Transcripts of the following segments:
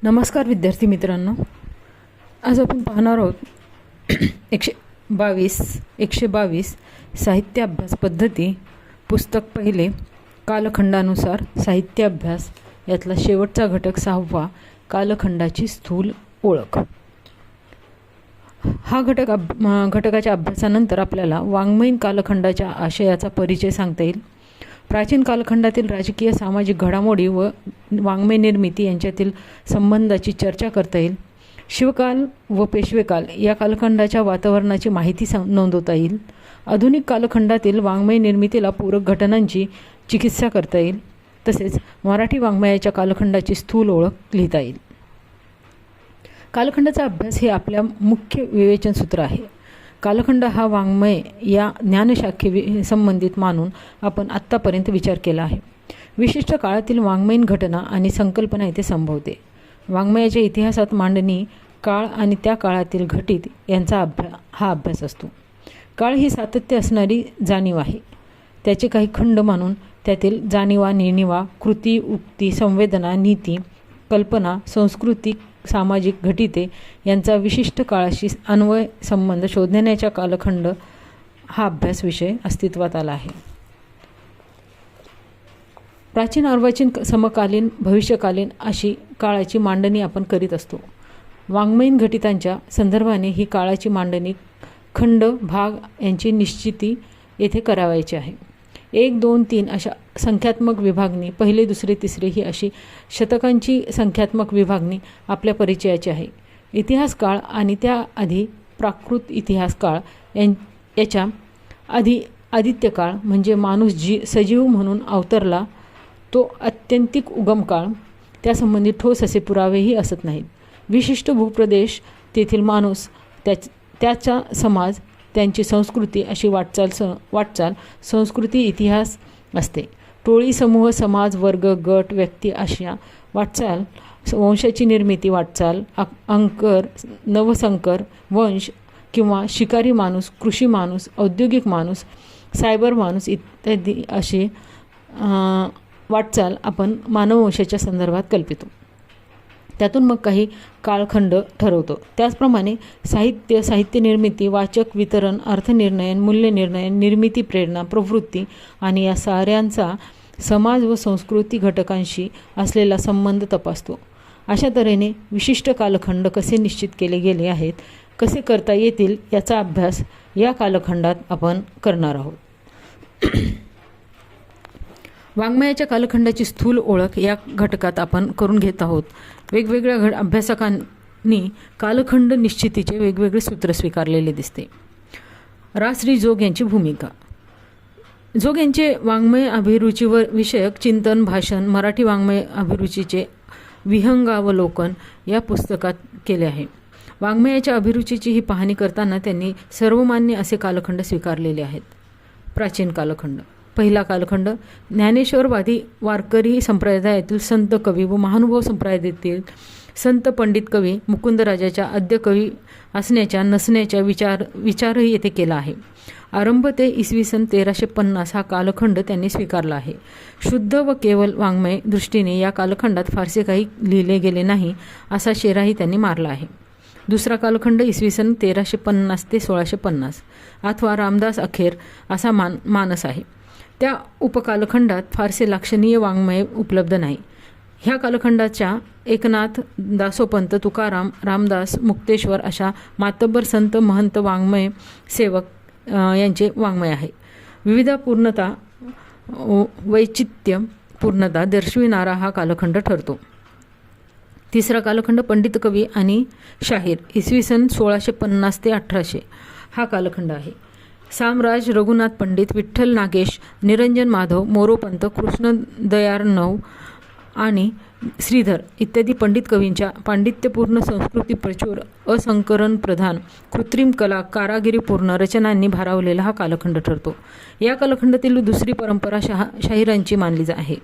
नमस्कार विद्यार्थी मित्रांनो, आज आपण पाहणार आहोत 122 साहित्य अभ्यास पद्धती, पुस्तक पहिले, कालखंडानुसार साहित्य अभ्यास यातला शेवटचा घटक 6वा, कालखंडाची स्थूल ओळख. हा घटकाच्या अभ्यासानंतर आपल्याला वाङ्मयीन कालखंडाच्या आशयाचा परिचय सांगता येईल. प्राचीन कालखंडातील राजकीय सामाजिक घडामोडी व वाङ्मय निर्मिती यांच्यातील संबंधाची चर्चा करता येईल. शिवकाल व पेशवेकाल या कालखंडाच्या वातावरणाची माहिती नोंदवता येईल. आधुनिक कालखंडातील वाङ्मय निर्मितीला पूरक घटनांची चिकित्सा करता येईल. तसेच मराठी वाङ्मयाच्या कालखंडाची स्थूल ओळख लिहिता येईल. कालखंडाचा अभ्यास हे आपल्या मुख्य विवेचन सूत्र आहे. कालखंड हा वाङ्मय या ज्ञानशाखे संबंधित मानून आपण आत्तापर्यंत विचार केला आहे. विशिष्ट काळातील वाङ्मयीन घटना आणि संकल्पना येथे संभवते. वाङ्मयाच्या इतिहासात मांडणी, काळ आणि त्या काळातील घटित यांचा हा अभ्यास असतो. काळ ही सातत्य असणारी जाणीव आहे. त्याचे काही खंड मानून त्यातील जाणीवा, नेणिवा, कृती, उक्ती, संवेदना, नीती, कल्पना, सांस्कृतिक, सामाजिक घटिते यांचा विशिष्ट काळाशी अन्वय संबंध शोधण्याच्या कालखंड हा अभ्यास विषय अस्तित्वात आला आहे. प्राचीन, अर्वाचीन, समकालीन, भविष्यकालीन अशी काळाची मांडणी आपण करीत असतो. वाङ्मयीन घटितांच्या संदर्भाने ही काळाची मांडणी खंड, भाग यांची निश्चिती येथे करावायची आहे. 1, 2, 3 अशा संख्यात्मक विभागणी, पहिले, दुसरे, तिसरे ही अशी शतकांची संख्यात्मक विभागणी आपल्या परिचयाची आहे. इतिहास काळ आणि त्याआधी प्राकृत इतिहास काळ याच्या आधी आदित्य काळ म्हणजे माणूस सजीव म्हणून अवतरला तो आत्यंतिक उगम काळ. त्यासंबंधी ठोस असे पुरावेही असत नाहीत. विशिष्ट भूप्रदेश, तेथील माणूस, त्याचा समाज, त्यांची संस्कृती अशी वाटचाल संस्कृती इतिहास असते. टोळी, समूह, समाज, वर्ग, गट, व्यक्ती अशा वाटचाल, वंशाची निर्मिती वाटचाल, अंकर, नवसंकर, वंश किंवा शिकारी माणूस, कृषी माणूस, औद्योगिक माणूस, सायबर माणूस इत्यादी अशी वाटचाल आपण मानववंशाच्या संदर्भात कल्पितो. त्यातून मग काही कालखंड ठरवतो. त्याचप्रमाणे साहित्य निर्मिती, वाचक, वितरण, अर्थनिर्णयन, मूल्यनिर्णयन, निर्मिती, प्रेरणा, प्रवृत्ती आणि या साऱ्यांचा समाज व संस्कृती घटकांशी असलेला संबंध तपासतो. अशा तऱ्हेने विशिष्ट कालखंड कसे निश्चित केले गेले आहेत, कसे करता येतील याचा अभ्यास या कालखंडात आपण करणार आहोत. वाङ्मयाच्या कालखंडाची स्थूल ओळख या घटकात आपण करून घेत आहोत. वेगवेगळ्या अभ्यासकांनी कालखंड निश्चितीचे वेगवेगळे सूत्र स्वीकारलेले दिसते. रा. जोग यांची भूमिका. जोग यांचे वाङ्मय अभिरुचीवर विषयक चिंतन भाषण मराठी वाङ्मय अभिरुचीचे विहंगावलोकन या पुस्तकात केले आहे. वाङ्मयाच्या अभिरुचीची ही पाहणी करताना त्यांनी सर्वमान्य असे कालखंड स्वीकारलेले आहेत. प्राचीन कालखंड. पहिला कालखंड ज्ञानेश्वरवादी वारकरी संप्रदायातील संत कवी व महानुभाव संप्रदायातील संत पंडित कवी मुकुंदराजाच्या आद्य कवी असण्याच्या नसण्याच्या विचारही येथे केला आहे. आरंभ ते इसवी सन 1350 हा कालखंड त्यांनी स्वीकारला आहे. शुद्ध व केवळ वाङ्मय दृष्टीने या कालखंडात फारसे काही लिहिले गेले नाही असा शेराही त्यांनी मारला आहे. दुसरा कालखंड इसवी सन 1350 ते 1650 अथवा रामदास अखेर असा मानस आहे. त्या उपकालखंडात फारसे लक्षणीय वाङ्मय उपलब्ध नाही. ह्या कालखंडाच्या एकनाथ, दासोपंत, तुकाराम, रामदास, मुक्तेश्वर अशा मातब्बर संत महंत वाङ्मय सेवक यांचे वाङ्मय आहे. विविध पूर्णता, वैचित्य पूर्णता दर्शविणारा हा कालखंड ठरतो. तिसरा कालखंड पंडित कवी आणि शाहीर इसवी सन 1650 ते 1800 हा कालखंड आहे. सामराज, रघुनाथ पंडित, विठ्ठल नागेश, निरंजन माधव, मोरोपंत, कृष्णदयार्णव आणि श्रीधर इत्यादी पंडित कवींच्या पांडित्यपूर्ण, संस्कृती प्रचूर, असंकरण प्रधान, कृत्रिम कला, कारागिरीपूर्ण रचनांनी भारावलेला हा कालखंड ठरतो. या कालखंडातील दुसरी परंपरा शाहिरांची मानली आहे.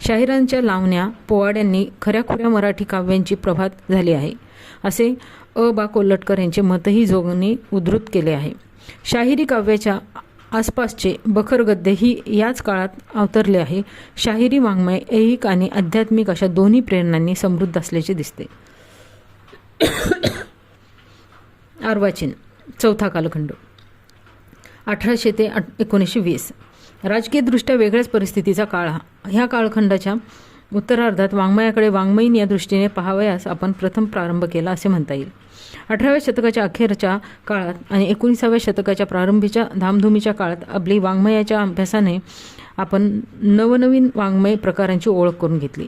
शाहिरांच्या लावण्या, पोवाड्यांनी खऱ्याखुऱ्या मराठी काव्यांची प्रभात झाली आहे असे बा. कोल्हटकर यांचे मतही जोगनी उद्धृत केले आहे. शाहिरी काव्याच्या आसपासचे बखर गद्य ही याच काळात अवतरले आहे. शाहिरी वाङ्मय ऐहिक आणि आध्यात्मिक अशा दोन्ही प्रेरणांनी समृद्ध असल्याचे दिसते. अर्वाचीन चौथा कालखंड 1800 ते 1920. राजकीयदृष्ट्या वेगळ्याच परिस्थितीचा काळ ह्या कालखंडाच्या उत्तरार्धात वाङ्मयाकडे वाङ्मयीन या दृष्टीने पाहावयास आपण प्रथम प्रारंभ केला असे म्हणता येईल. 18व्या शतकाच्या अखेरच्या काळात आणि 19व्या शतकाच्या प्रारंभीच्या धामधुमीच्या काळात आपली वाङ्मयाच्या अभ्यासाने आपण नवनवीन वाङ्मय प्रकारांची ओळख करून घेतली.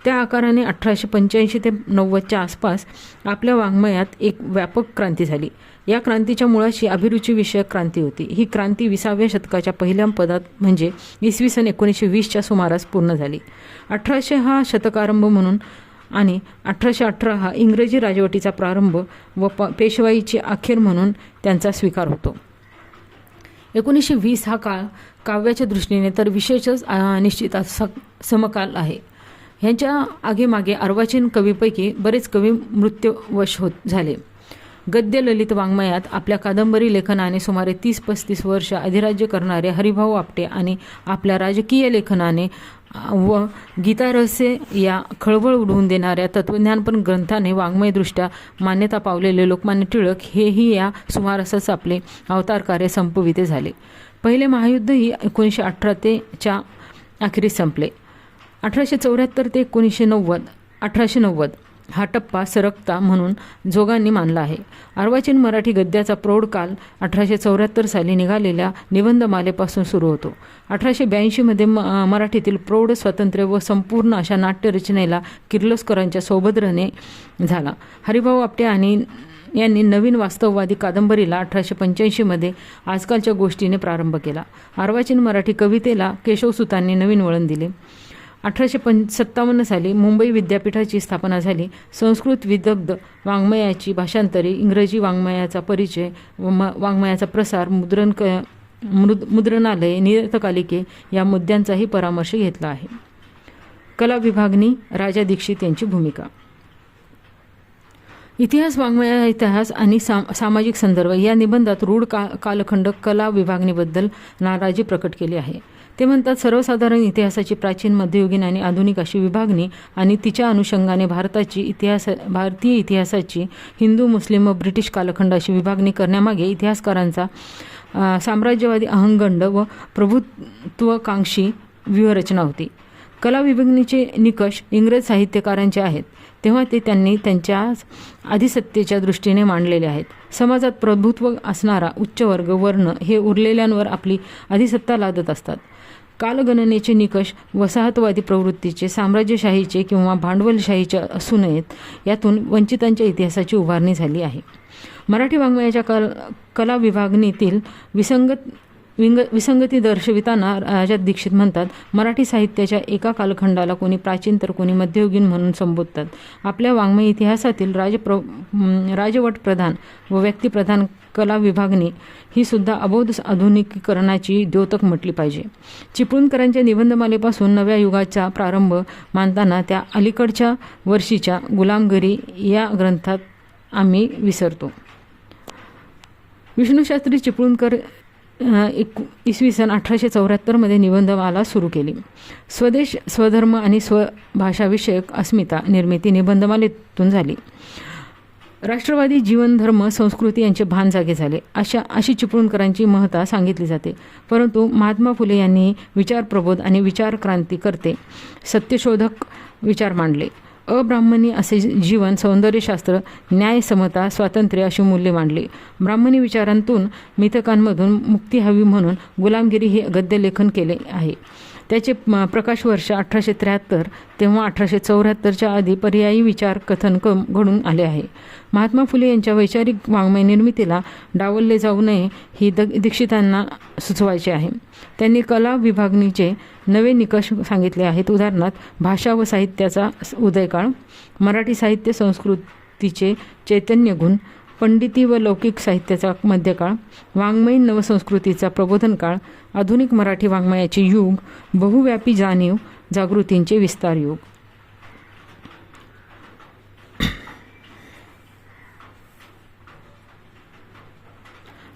त्या आकाराने 1885 ते 90च्या आसपास आपल्या वाङ्मयात एक व्यापक क्रांती झाली. या क्रांतीच्या मुळाशी अभिरुचीविषयक क्रांती होती. ही क्रांती 20व्या शतकाच्या पहिल्या पदात म्हणजे इसवी सन 1920च्या सुमारास पूर्ण झाली. 1800 हा शतकारंभ म्हणून आणि 1818 हा इंग्रजी राजवटीचा प्रारंभ व पेशवाईची अखेर म्हणून त्यांचा स्वीकार होतो. 1920 हा काळ काव्याच्या दृष्टीने तर विशेषच निश्चित समकाल आहे. ह्यांच्या आगेमागे अर्वाचीन कवीपैकी बरेच कवी मृत्यूवश झाले. गद्य ललित वाङ्मयात आपल्या कादंबरी लेखनाने सुमारे 30-35 वर्ष अधिराज्य करणारे हरिभाऊ आपटे आणि आपल्या राजकीय लेखनाने व गीतारहस्य या खळबळ उडवून देणाऱ्या तत्त्वज्ञानपर ग्रंथाने वाङ्मयदृष्ट्या मान्यता पावलेले लोकमान्य टिळक हेही या सुमारासच आपले अवतार कार्य संपविते झाले. पहिले महायुद्धही 1918 च्या अखेरीस संपले. 1874 ते 1890 हा टप्पा सरकता म्हणून जोगांनी मानला आहे. अर्वाचीन मराठी गद्याचा प्रौढ काल 1874 साली निघालेल्या निबंधमालेपासून सुरू होतो. 1882 मध्ये मराठीतील प्रौढ स्वातंत्र्य व संपूर्ण अशा नाट्यरचनेला किर्लोस्करांच्या सौभद्रने झाला. हरिभाऊ आपटे यांनी नवीन वास्तववादी कादंबरीला 1885 मध्ये आजकालच्या गोष्टीने प्रारंभ केला. अर्वाचीन मराठी कवितेला केशवसुतांनी नवीन वळण दिले. 1857 साली मुंबई विद्यापीठाची स्थापना झाली. संस्कृत विदग्ध वाङ्मयाची भाषांतरे, इंग्रजी वाङ्मयाचा परिचय व वाङ्मयाचा प्रसार, मुद्रणालये, नियतकालिके या मुद्द्यांचाही परामर्श घेतला आहे. कला विभागणी राजा दीक्षित यांची भूमिका. इतिहास वाङ्मया इतिहास आणि सामाजिक संदर्भ या निबंधात रूढ कालखंड कला विभागणीबद्दल नाराजी प्रकट केली आहे. ते म्हणतात, सर्वसाधारण इतिहासाची प्राचीन, मध्ययुगीन आणि आधुनिक अशी विभागणी आणि तिच्या अनुषंगाने भारतीय इतिहासाची हिंदू, मुस्लिम व ब्रिटिश कालखंड अशी विभागणी करण्यामागे इतिहासकारांचा साम्राज्यवादी अहंगंड व प्रभुत्वकांक्षी व्यूहरचना होती. कला विभागणीचे निकष इंग्रज साहित्यकारांचे आहेत, तेव्हा ते त्यांनी त्यांच्या आधिसत्तेच्या दृष्टीने मांडलेले आहेत. समाजात प्रभुत्व असणारा उच्चवर्ग वर्ण हे उरलेल्यांवर आपली अधिसत्ता लादत असतात. कालगणनेचे निकष वसाहतवादी प्रवृत्तीचे, साम्राज्यशाहीचे किंवा भांडवलशाहीचे असू नयेत. यातून वंचितांच्या इतिहासाची उभारणी झाली आहे. मराठी वाङ्मयाच्या कला विभागणीतील विसंगती दर्शविताना राजा दीक्षित म्हणतात, मराठी साहित्याच्या एका कालखंडाला कोणी प्राचीन तर कोणी मध्ययुगीन म्हणून संबोधतात. आपल्या वाङ्मय इतिहासातील राजवट प्रधान व व्यक्तिप्रधान कला विभागणी ही सुद्धा अबोध आधुनिकीकरणाची द्योतक म्हटली पाहिजे. चिपळूणकरांच्या निबंधमालेपासून नव्या युगाचा प्रारंभ मानताना त्या अलीकडच्या वर्षीच्या गुलामगिरी या ग्रंथात आम्ही विसरतो. विष्णुशास्त्री चिपळूणकर इसवी सन 1874 मध्ये निबंधमाला सुरू केली. स्वदेश, स्वधर्म आणि स्वभाषाविषयक अस्मिता निर्मिती निबंधमालेतून झाली. राष्ट्रवादी जीवन, धर्म, संस्कृती यांचे भान जागे झाले अशी चिपळूणकरांची महत्ता सांगितली जाते. परंतु महात्मा फुले यांनी विचारप्रबोध आणि विचारक्रांती करते सत्यशोधक विचार मांडले. अब्राह्मणी असे जीवन, सौंदर्यशास्त्र, न्याय, समता, स्वातंत्र्य अशी मूल्ये मांडली. ब्राह्मणी विचारांतून मिथकांमधून मुक्ती हवी म्हणून गुलामगिरी हे गद्यलेखन केले आहे. त्याचे प्रकाशवर्ष 1873 तेव्हा 1874च्या आधी पर्यायी विचार कथन घडून आले आहे. महात्मा फुले यांच्या वैचारिक वाङ्मय निर्मितीला डावलले जाऊ नये ही दीक्षितांना सुचवायचे आहे. त्यांनी कला विभागणीचे नवे निकष सांगितले आहेत. उदाहरणार्थ, भाषा व साहित्याचा उदयकाळ, मराठी साहित्य संस्कृतीचे चैतन्य गुण, पंडिती व लौकिक साहित्याचा मध्यकाळ, वाङ्मयीन नवसंस्कृतीचा प्रबोधन काळ, आधुनिक मराठी वाङ्मयाचे युग, बहुव्यापी जाणीव जागृतींचे विस्तार युग.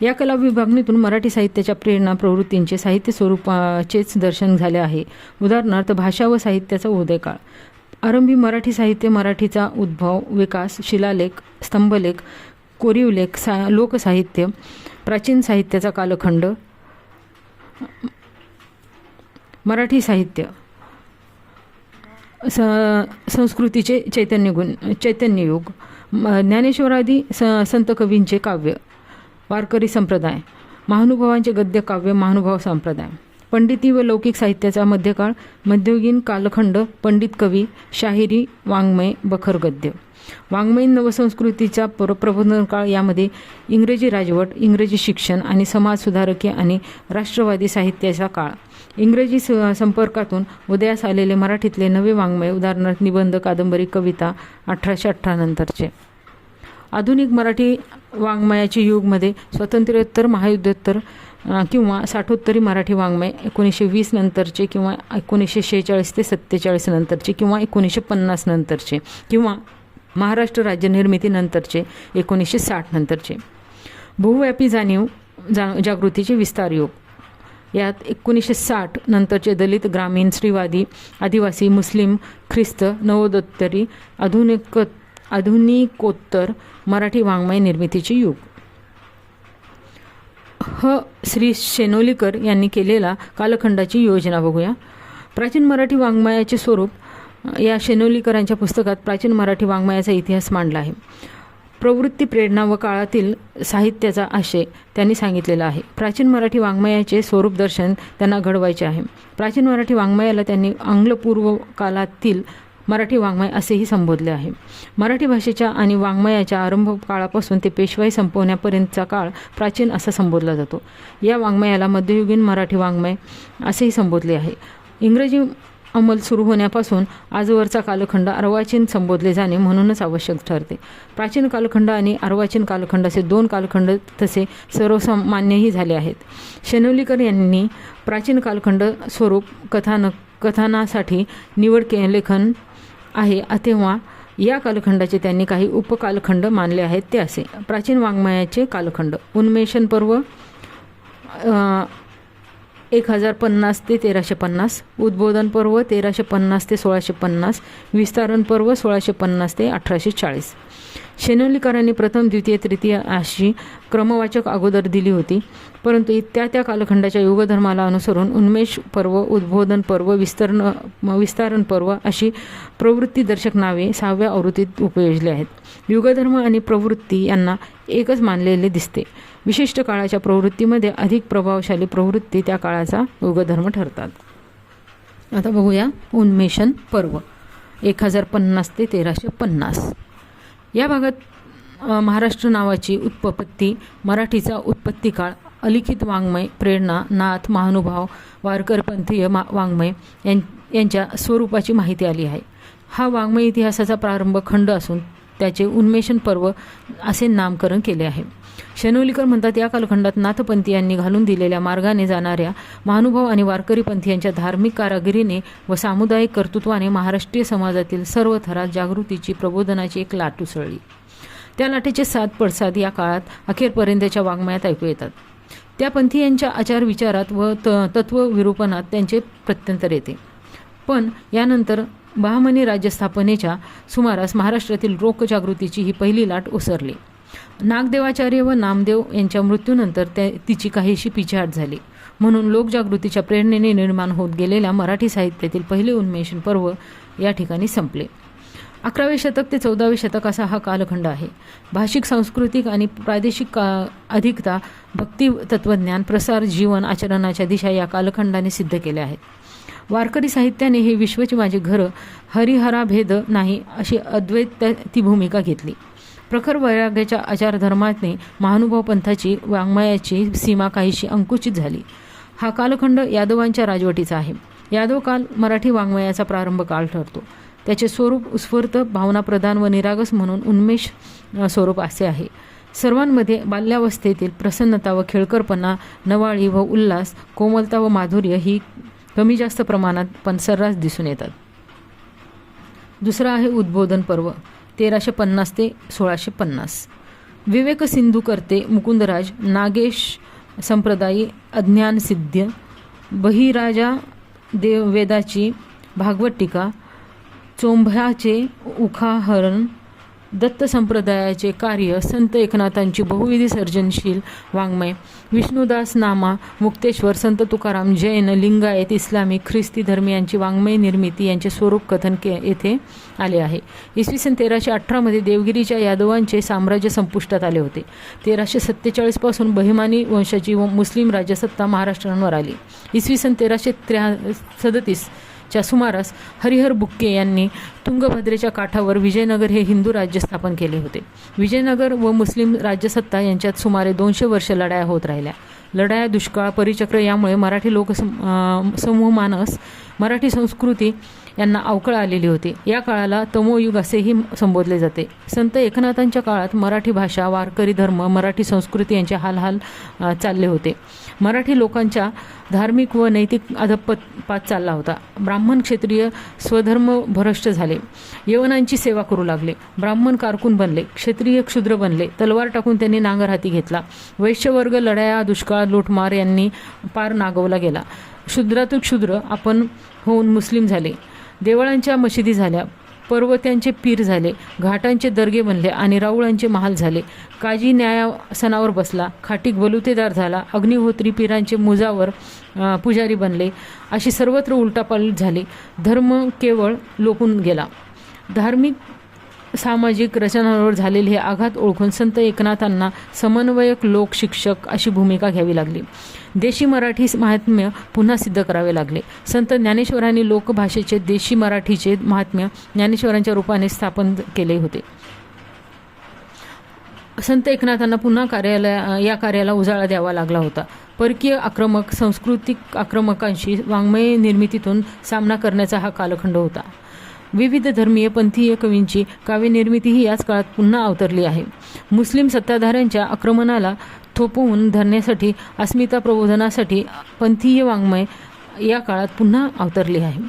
या कला विभागणीतून मराठी साहित्याच्या प्रेरणा प्रवृत्तींचे साहित्य स्वरूपाचेच दर्शन झाले आहे. उदाहरणार्थ भाषा व साहित्याचा उदयकाळ. आरंभी मराठी साहित्य, मराठीचा उद्भव, विकास, शिलालेख, स्तंभलेख, कोरीवलेख, लोकसाहित्य, प्राचीन साहित्याचा कालखंड, मराठी साहित्य, संस्कृतीचे चैतन्ययुग, ज्ञानेश्वरादी संत कवींचे काव्य, वारकरी संप्रदाय, महानुभावांचे गद्य काव्य, महानुभाव संप्रदाय, पंडिती व लौकिक साहित्याचा मध्यकाळ, मध्ययुगीन कालखंड, पंडित कवी, शाहिरी, वाङ्मय, बखर गद्य, वाङ्मयीन नवसंस्कृतीचा प्रबोधन काळ. यामध्ये इंग्रजी राजवट, इंग्रजी शिक्षण आणि समाज सुधारकीय आणि राष्ट्रवादी साहित्याचा काळ. इंग्रजी संपर्कातून उदयास आलेले मराठीतले नवे वाङ्मय, उदाहरणार्थ निबंध, कादंबरी, कविता 1818 नंतरचे. आधुनिक मराठी वाङ्मयाचे युगमध्ये स्वातंत्र्योत्तर, महायुद्धोत्तर किंवा साठोत्तरी मराठी वाङ्मय, 1920 नंतरचे किंवा 1946 ते 47 नंतरचे किंवा 1950 नंतरचे किंवा महाराष्ट्र राज्य निर्मिती नंतरचे 1960 नंतरचे. बहुव्यापी जागृतीचे विस्तार युग. यात 1960 नंतरचे दलित, ग्रामीण, स्त्रीवादी, आदिवासी, मुस्लिम, ख्रिस्त, नवोत्तरी, आधुनिकोत्तर मराठी वाङ्मय निर्मितीचे युग. श्री शेनोलीकर यांनी केलेला कालखंडाची योजना बघूया. प्राचीन मराठी वाङ्मयाचे स्वरूप. या शेनोलीकरांच्या पुस्तकात प्राचीन मराठी वाङ्मयाचा इतिहास मांडला आहे. प्रवृत्ती, प्रेरणा व काळातील साहित्याचा आशय त्यांनी सांगितलेला आहे. प्राचीन मराठी वाङ्मयाचे स्वरूप दर्शन त्यांना घडवायचे आहे. प्राचीन मराठी वाङ्मयाला त्यांनी आंग्लपूर्व कालातील मराठी वाङ्मय असेही संबोधले आहे. मराठी भाषेच्या आणि वाङ्मयाच्या आरंभ काळापासून ते पेशवाई संपवण्यापर्यंतचा काळ प्राचीन असा संबोधला जातो. या वाङ्मयाला मध्ययुगीन मराठी वाङ्मय असेही संबोधले आहे. इंग्रजी अंमल सुरू होण्यापासून आजवरचा कालखंड अर्वाचीन संबोधले जाणे म्हणूनच आवश्यक ठरते. प्राचीन कालखंड आणि अर्वाचीन कालखंड असे दोन कालखंड तसे सर्वसामान्यही झाले आहेत. शेनोलीकर यांनी प्राचीन कालखंड स्वरूप कथानासाठी निवड लेखन आहे. तेव्हा या कालखंडाचे त्यांनी काही उपकालखंड मानले आहेत. ते असे: प्राचीन वाङ्मयाचे कालखंड. उन्मेषण पर्व 1050 ते 1350, उद्बोधन पर्व 1350 ते 1650, विस्तारण पर्व 1650 ते 1840. शेनोलीकरांनी प्रथम, द्वितीय, तृतीय अशी क्रमवाचक अगोदर दिली होती, परंतु त्या कालखंडाच्या युगधर्माला अनुसरून उन्मेष पर्व, उद्बोधन पर्व, विस्तारण पर्व अशी प्रवृत्तीदर्शक नावे 6व्या आवृत्तीत उपयोजली आहेत. युगधर्म आणि प्रवृत्ती यांना एकच मानलेले दिसते. विशिष्ट काळाच्या प्रवृत्तीमध्ये अधिक प्रभावशाली प्रवृत्ती त्या काळाचा युगधर्म ठरतात. आता बघूया उन्मेषण पर्व 1050 ते 1350. या भागात महाराष्ट्र नावाची उत्पत्ती, मराठीचा उत्पत्ती काळ, अलिखित वाङ्मय, प्रेरणा, नाथ, महानुभाव, वारकरपंथीय वाङ्मय यांच्या स्वरूपाची माहिती आली आहे. हा वाङ्मय इतिहासाचा प्रारंभ खंड असून त्याचे उन्मेषण पर्व असे नामकरण केले आहे. शेनोलीकर म्हणतात, या कालखंडात नाथपंथीयांनी घालून दिलेल्या मार्गाने जाणाऱ्या महानुभाव आणि वारकरी पंथीयांच्या धार्मिक कारागिरीने व सामुदायिक कर्तृत्वाने महाराष्ट्रीय समाजातील सर्व थरात जागृतीची, प्रबोधनाची एक लाट उसळली. त्या लाटेचे 7 पडसाद या काळात अखेरपर्यंतच्या वाङ्मयात ऐकू येतात. त्या पंथीयांच्या आचार विचारात व तत्वविरूपणात त्यांचे प्रत्यंतर येते. पण यानंतर बहामनी राज्यस्थापनेच्या सुमारास महाराष्ट्रातील लोकजागृतीची ही पहिली लाट ओसरली. नागदेवाचार्य व नामदेव यांच्या मृत्यूनंतर तिची काहीशी पिछेहाट झाली. म्हणून लोकजागृतीच्या प्रेरणेने निर्माण होत गेलेल्या मराठी साहित्यातील पहिले उन्मेषण पर्व या ठिकाणी संपले. 11वे शतक ते 14वे शतक असा हा कालखंड आहे. भाषिक, सांस्कृतिक आणि प्रादेशिक अधिकता, भक्ती, तत्त्वज्ञान, प्रसार, जीवन आचरणाच्या दिशा या कालखंडाने सिद्ध केल्या आहेत. वारकरी साहित्याने हे विश्वचे माझे घर, हरिहराभेद नाही अशी अद्वैती भूमिका घेतली. प्रखर वैराग्याच्या आचारधर्माने महानुभाव पंथाची वाङ्मयाची सीमा काहीशी अंकुचित झाली. हा कालखंड यादवांच्या राजवटीचा आहे. यादव काल मराठी वाङ्मयाचा प्रारंभ काळ ठरतो. त्याचे स्वरूप उत्स्फूर्त, भावनाप्रधान व निरागस म्हणून उन्मेष स्वरूप असे आहे. सर्वांमध्ये बाल्यावस्थेतील प्रसन्नता व खेळकरपणा, नवाळी व उल्हास, कोमलता व माधुर्य ही कमी जास्त प्रमाणात पण सर्रास दिसून येतात. दुसरा आहे उद्बोधन पर्व 1350 ते 1650. विवेक सिंधू करते मुकुंदराज, नागेश संप्रदायी अज्ञानसिद्ध, बहिराजा वेदाची भागवत टीका, चोंभ्याचे उखाहरण, दत्त संप्रदायाचे कार्य, संत एकनाथांची बहुविधी सर्जनशील वाङ्मय, विष्णुदास नामा, मुक्तेश्वर, संत तुकाराम, जैन, लिंगायत, इस्लामी, ख्रिस्ती धर्मियांची वाङ्मय निर्मिती यांचे स्वरूप कथन येथे आले आहे. इसवी सन 1318 मध्ये देवगिरीच्या यादवांचे साम्राज्य संपुष्टात आले होते. 1347 पासून बहिमानी वंशाची मुस्लिम राज्यसत्ता महाराष्ट्रावर आली. इसवी सन 1337 च्या सुमारास हरिहर बुक्के यांनी तुंगभद्रेच्या काठावर विजयनगर हे हिंदू राज्य स्थापन केले होते. विजयनगर व मुस्लिम राज्यसत्ता यांच्यात सुमारे 200 वर्ष लढाया होत राहिल्या. लढाया, दुष्काळ, परिचक्र यामुळे मराठी समूह मानस, मराठी संस्कृती यांना अवकळ आलेली होती. या काळाला तमोयुग असेही संबोधले जाते. संत एकनाथांच्या काळात मराठी भाषा, वारकरी धर्म, मराठी संस्कृती यांचे हालहाल चालले होते. मराठी लोकांच्या धार्मिक व नैतिक अधःपात चालला होता. ब्राह्मण क्षत्रिय स्वधर्म भ्रष्ट झाले, यवनांची सेवा करू लागले. ब्राह्मण कारकून बनले, क्षत्रिय क्षुद्र बनले. तलवार टाकून त्यांनी नांगर हाती घेतला. वैश्यवर्ग लढाया, दुष्काळ, लूटमार यांनी पार नागवला गेला. शूद्रातून क्षुद्र आपण होऊन मुस्लिम झाले. देवळांच्या मशिदी झाल्या, पर्वत्यांचे पीर झाले, घाटांचे दर्गे बनले आणि राऊळांचे महाल झाले. काजी न्यायासनावर बसला, खाटीक बलुतेदार झाला, अग्निहोत्री पीरांचे मुजावर पुजारी बनले. अशी सर्वत्र उलटापालट झाली. धर्म केवळ लोपून गेला. धार्मिक सामाजिक रचनांवर झालेले हे आघात ओळखून संत एकनाथांना समन्वयक, लोक शिक्षक अशी भूमिका घ्यावी लागली. देशी मराठी महात्म्य पुन्हा सिद्ध करावे लागले. संत ज्ञानेश्वरांनी लोकभाषेचे देशी मराठीचे महात्म्य ज्ञानेश्वरांच्या रूपाने स्थापन केले होते. संत एकनाथांना पुन्हा या कार्याला उजाळा द्यावा लागला होता. परकीय आक्रमक, सांस्कृतिक आक्रमकांशी वाङ्मय निर्मितीतून सामना करण्याचा हा कालखंड होता. विविध धर्मीय पंथीय कवींची काव्यनिर्मितीही याच काळात पुन्हा अवतरली आहे. मुस्लिम सत्ताधाऱ्यांच्या आक्रमणाला थोपवून धरण्यासाठी, अस्मिता प्रबोधनासाठी पंथीय वाङ्मय या काळात पुन्हा अवतरली आहे.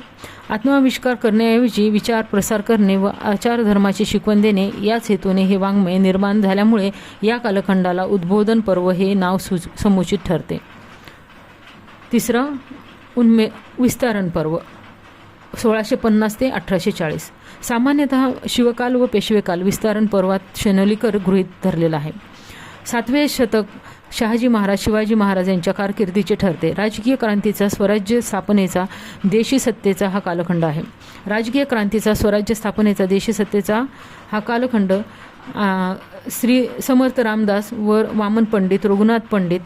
आत्माविष्कार करण्याऐवजी विचार प्रसार करणे व आचार धर्माची शिकवण देणे याच हेतूने हे वाङ्मय निर्माण झाल्यामुळे या कालखंडाला उद्बोधन पर्व हे नाव समुचित ठरते. तिसरं, विस्तारण पर्व 1650 ते 1840. सामान्यतः शिवकाल व पेशवेकाल विस्तारण पर्वात शेनोलीकर गृहीत धरलेला आहे. 7वे शतक शहाजी महाराज, शिवाजी महाराज यांच्या कारकिर्दीचे ठरते. राजकीय क्रांतीचा, स्वराज्य स्थापनेचा, देशी सत्तेचा हा कालखंड आहे. राजकीय क्रांतीचा, स्वराज्य स्थापनेचा, देशी सत्तेचा हा कालखंड श्री समर्थ रामदास व वामन पंडित, रघुनाथ पंडित,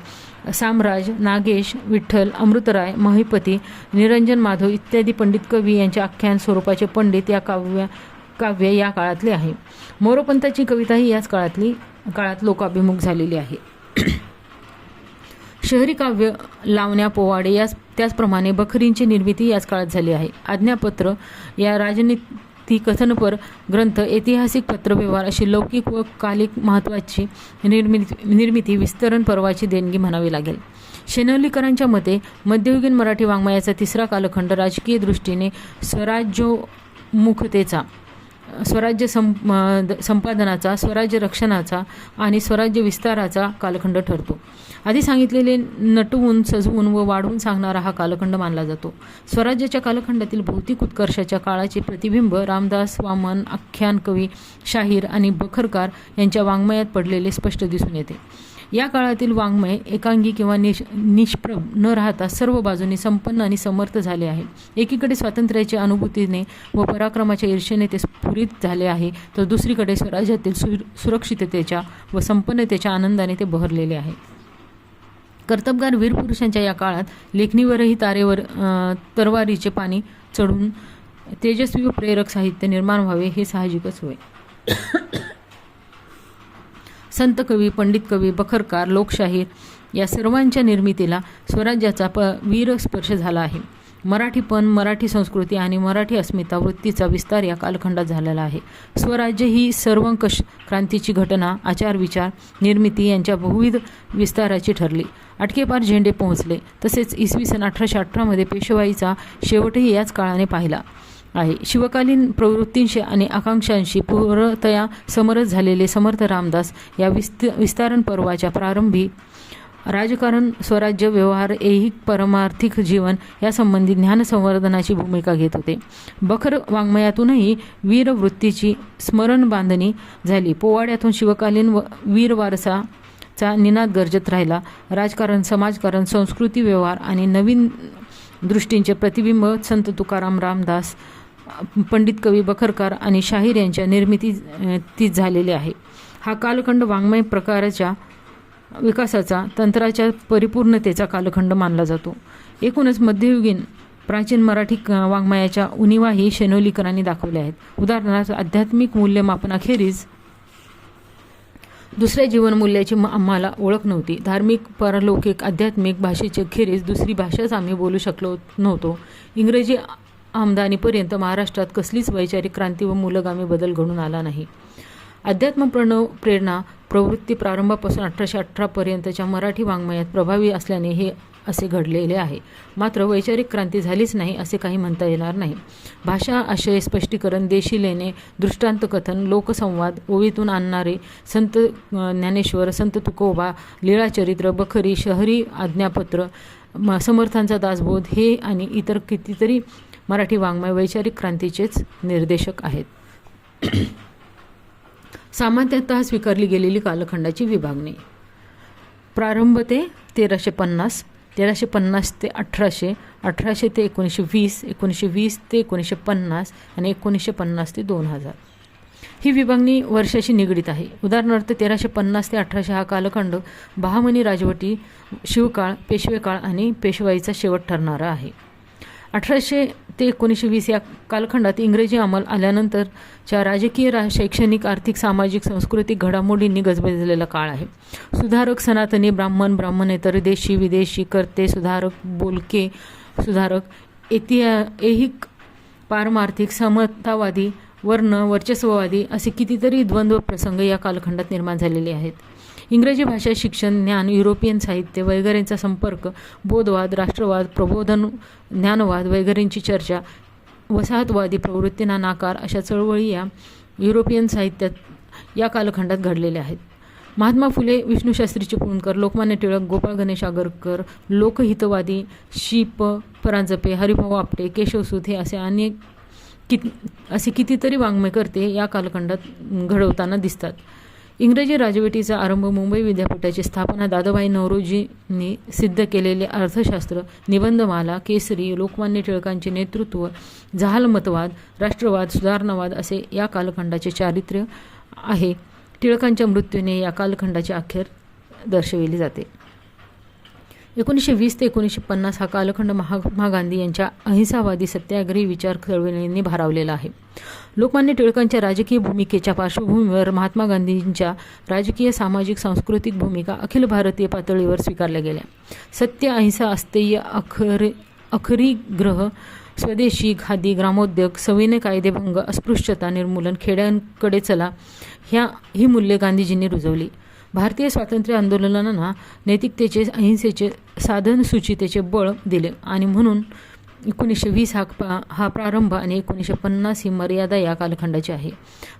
सामराज, नागेश, विठ्ठल, अमृतराय, महिपती, निरंजन माधव इत्यादी पंडित कवी यांच्या आख्यान स्वरूपाचे पंडित या काव्य या काळातले आहे. मोरोपंताची कविताही याच काळात लोकाभिमुख झालेली आहे. शहरी काव्य, लावण्या, पोवाडे त्याचप्रमाणे बखरींची निर्मिती याच काळात झाली आहे. आज्ञापत्र या राजनीती कथनपर ग्रंथ, ऐतिहासिक पत्रव्यवहार अशी लौकिक व कालिक महत्त्वाची निर्मिती विस्तरण पर्वाची देणगी म्हणावी लागेल. शेनोलीकरांच्या मते मध्ययुगीन मराठी वाङ्मयाचा तिसरा कालखंड राजकीय दृष्टीने स्वराज्योन्मुखतेचा, स्वराज्य संपादनाचा, स्वराज्य रक्षणाचा आणि स्वराज्य विस्ताराचा कालखंड ठरतो. आधी सांगितलेले नटवून, सजवून व वाढवून सांगणारा हा कालखंड मानला जातो. स्वराज्याच्या कालखंडातील भौतिक उत्कर्षाच्या काळाचे प्रतिबिंब रामदास, वामन, आख्यान कवी, शाहीर आणि बखरकार यांच्या वाङ्मयात पडलेले स्पष्ट दिसून येते. या काळातील वाङ्मय एकांगी किंवा निष्प्रभ न राहता सर्व बाजूंनी संपन्न आणि समर्थ झाले आहे. एकीकडे स्वातंत्र्याच्या अनुभूतीने व पराक्रमाच्या ईर्षेने ते स्फुरित झाले आहे, तर दुसरीकडे स्वराज्यातील सुरक्षिततेच्या व संपन्नतेच्या आनंदाने ते बहरलेले आहे. कर्तबगार वीरपुरुषांच्या या काळात लेखणीवरही तरवारीचे पाणी चढून तेजस्वी व प्रेरक साहित्य निर्माण व्हावे हे साहजिकच होय. संत कवी, पंडित कवी, बखरकार, लोकशाहीर या सर्वांच्या निर्मितीला स्वराज्याचा वीर स्पर्श झाला आहे. मराठीपण, मराठी संस्कृती आणि मराठी अस्मिता वृत्तीचा विस्तार या कालखंडात झालेला आहे. स्वराज्य ही सर्वंकष क्रांतीची घटना, आचार विचार निर्मिती यांच्या बहुविध विस्ताराची ठरली. अटकेपार झेंडे पोहोचले. तसेच इसवी सन 1818 मध्ये पेशवाईचा शेवटही याच काळाने पाहिला. आहे. शिवकालीन प्रवृत्तींशी आणि आकांक्षांशी पूर्णतया समरस झालेले समर्थ रामदास या विस्तारण पर्वाच्या प्रारंभी राजकारण, स्वराज्य, व्यवहार, ऐहिक, परमार्थिक जीवन यासंबंधी ज्ञानसंवर्धनाची भूमिका घेत होते. बखर वाङ्मयातूनही वीरवृत्तीची स्मरण बांधणी झाली. पोवाड्यातून शिवकालीन वीरवारसाचा निनाद गर्जत राहिला. राजकारण, समाजकारण, संस्कृती, व्यवहार आणि नवीन दृष्टींचे प्रतिबिंब संत तुकाराम, रामदास, पंडित कवी बखरकार आणि शाहीर यांच्या निर्मितीत झालेले आहे. हा कालखंड वाङ्मय प्रकाराच्या विकासाचा, तंत्राच्या परिपूर्णतेचा कालखंड मानला जातो. एकूणच मध्ययुगीन प्राचीन मराठी वाङ्मयाच्या उणिवाही शेनोलीकरांनी दाखवल्या आहेत. उदाहरणार्थ, आध्यात्मिक मूल्यमापनाखेरीज दुसऱ्या जीवनमूल्याची आम्हाला ओळख नव्हती. धार्मिक, पारलौकिक, आध्यात्मिक भाषेची खेरीज दुसरी भाषाच आम्ही बोलू शकलो नव्हतो. इंग्रजी आमदानीपर्यंत महाराष्ट्रात कसलीच वैचारिक क्रांती व मूलगामी बदल घडून आला नाही. अध्यात्म प्रेरणा प्रवृत्ती प्रारंभापासून 1818 पर्यंतच्या मराठी वाङ्मयात प्रभावी असल्याने हे असे घडलेले आहे. मात्र वैचारिक क्रांती झालीच नाही असे काही म्हणता येणार नाही. भाषा, आशय, स्पष्टीकरण, देशीलेणे, दृष्टांतकथन, लोकसंवाद, ओवीतून आणणारे संत ज्ञानेश्वर, संत तुकोबा, लीळाचरित्र, बखरी, शहरी आज्ञापत्र, समर्थांचा दासबोध हे आणि इतर कितीतरी मराठी वाङ्मय वैचारिक क्रांतीचेच निर्देशक आहेत. सामान्यतः स्वीकारली गेलेली कालखंडाची विभागणी. प्रारंभ ते 1350, 1350 ते 1800, 1800 ते 1920, 1920 ते 1950 आणि 1950 ते 2000. ही विभागणी वर्षाशी निगडीत आहे. उदाहरणार्थ 1350 ते 1800 हा कालखंड बहामनी राजवटी, शिवकाळ, पेशवेकाळ आणि पेशवाईचा शेवट ठरणारा आहे. 1800 ते 1920 या कालखंडात इंग्रजी अंमल आल्यानंतरच्या राजकीय, शैक्षणिक, आर्थिक, सामाजिक, सांस्कृतिक घडामोडींनी गजबजलेला काळ आहे. सुधारक, सनातनी, ब्राह्मण, ब्राह्मणेतर, देशी, विदेशी, कर्ते, सुधारक, बोलके सुधारक, ऐहिक, पारमार्थिक, समतावादी, वर्ण, वर्चस्ववादी असे कितीतरी द्वंद्व प्रसंग या कालखंडात निर्माण झालेले आहेत. इंग्रजी भाषा, शिक्षण, ज्ञान, युरोपियन साहित्य वगैरेंचा संपर्क, बोधवाद, राष्ट्रवाद, प्रबोधन, ज्ञानवाद वगैरेंची चर्चा, वसाहतवादी प्रवृत्तींना नाकार अशा चळवळी या युरोपियन साहित्यात या कालखंडात घडलेल्या आहेत. महात्मा फुले, विष्णूशास्त्री चिपळूणकर, लोकमान्य टिळक, गोपाळ गणेश आगरकर, लोकहितवादी परांजपे, हरिभाऊ आपटे, केशवसूत हे असे कितीतरी वाङ्मयकर्ते या कालखंडात घडवताना दिसतात. इंग्रजी राजवटीचा आरंभ, मुंबई विद्यापीठाची स्थापना, दादाभाई नौरोजींनी सिद्ध केलेले अर्थशास्त्र, निबंधमाला, केसरी, लोकमान्य टिळकांचे नेतृत्व, जहालमतवाद, राष्ट्रवाद, सुधारणावाद असे या कालखंडाचे चारित्र्य आहे. टिळकांच्या मृत्यूने या कालखंडाची अखेर दर्शविली जाते. 1920 ते 1950 हा कालखंड महात्मा गांधी यांच्या अहिंसावादी सत्याग्रही विचार चळवळींनी भारावलेला आहे. लोकमान्य टिळकांच्या राजकीय भूमिकेच्या पार्श्वभूमीवर महात्मा गांधींच्या राजकीय, सामाजिक, सांस्कृतिक भूमिका अखिल भारतीय पातळीवर स्वीकारल्या गेल्या. सत्य, अहिंसा, अस्तेय, अखरी ग्रह, स्वदेशी, खादी, ग्रामोद्योग, सविनय कायदेभंग, अस्पृश्यता निर्मूलन, खेड्यांकडे चला ही मूल्ये गांधीजींनी रुजवली. भारतीय स्वातंत्र्य आंदोलनांना नैतिकतेचे, अहिंसेचे, साधनसूचितेचे बळ दिले आणि म्हणून 1920 हा प्रारंभ आणि 1950 ही मर्यादा या कालखंडाची आहे.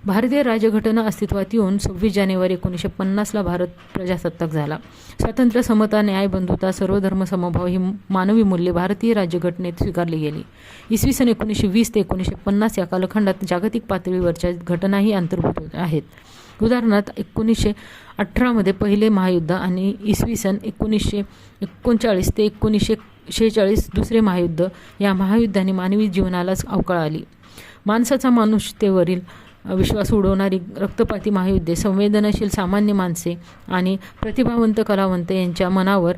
भारतीय राजघटना अस्तित्वात येऊन 26 जानेवारी 1950ला भारत प्रजासत्ताक झाला. स्वातंत्र्य, समता, न्याय, बंधुता, सर्वधर्म समभाव ही मानवी मूल्ये भारतीय राज्यघटनेत स्वीकारली गेली. इसवी सन 1920 ते 1950 या कालखंडात जागतिक पातळीवरच्या घटनाही अंतर्भूत आहेत. उदाहरणार्थ 1918 पहिले महायुद्ध आणि इसवी सन 1939 ते 1946 दुसरे महायुद्ध. या महायुद्धाने मानवी जीवनालाच अवकाळ आली. माणसाचा मानुषतेवरील विश्वास उडवणारी रक्तपाती महायुद्धे संवेदनशील सामान्य माणसे आणि प्रतिभावंत कलावंत यांच्या मनावर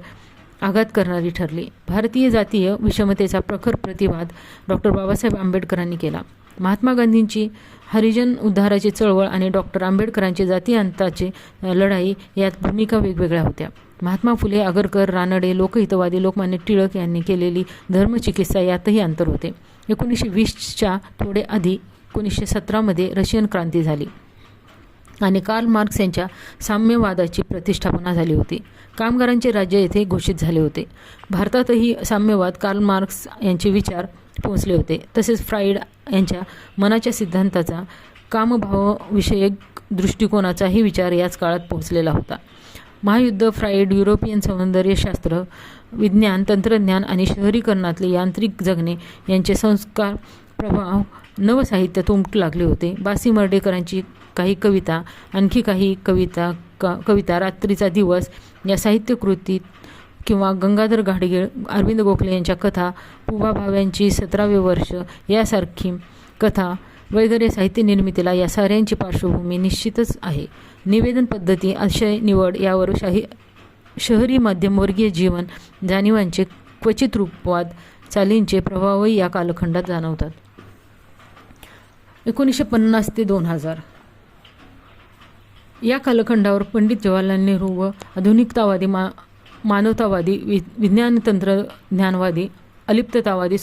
आघात करणारी ठरली. भारतीय जातीय विषमतेचा प्रखर प्रतिवाद डॉक्टर बाबासाहेब आंबेडकरांनी केला. महात्मा गांधींची हरिजन उद्धाराची चळवळ आणि डॉक्टर आंबेडकरांची जातीअंताची लढाई यात भूमिका वेगवेगळ्या होत्या. महात्मा फुले, आगरकर, रानडे, लोकहितवादी लोकमान्य टिळक यांनी केलेली धर्मचिकित्सा यातही अंतर होते. 1920च्या थोडे आधी 1917 रशियन क्रांती झाली आणि कार्ल मार्क्स यांच्या साम्यवादाची प्रतिष्ठापना झाली होती. कामगारांचे राज्य येथे घोषित झाले होते. भारतातही साम्यवाद, कार्ल मार्क्स यांचे विचार पोहोचले होते. तसेच फ्राईड यांच्या मनाच्या सिद्धांताचा कामभावविषयक दृष्टिकोनाचाही विचार याच काळात पोहोचलेला होता. महायुद्ध, फ्राईड, युरोपियन सौंदर्यशास्त्र, विज्ञान, तंत्रज्ञान आणि शहरीकरणातले यांत्रिक जगणे यांचे संस्कार प्रभाव नवसाहित्यात उमटू लागले होते. बासी मर्ढेकरांची काही कविता, आणखी काही कविता रात्रीचा दिवस या साहित्यकृतीत किंवा गंगाधर घाडगे, अरविंद गोखले यांच्या कथा, पुभा भाव्यांची 17वे वर्ष यासारखी कथा वगैरे साहित्य निर्मितीला या साऱ्यांची पार्श्वभूमी निश्चितच आहे. निवेदन पद्धती, आशय निवड यावर शहरी मध्यमवर्गीय जीवन जाणीवांचे क्वचित रूपवाद चालींचे प्रभावही या कालखंडात जाणवतात. 1950 ते 2000 या कालखंडावर पंडित जवाहरलाल नेहरू व आधुनिकतावादी, मानवतावादी, विज्ञान तंत्रज्ञानवादी, अलिप्ततावादी,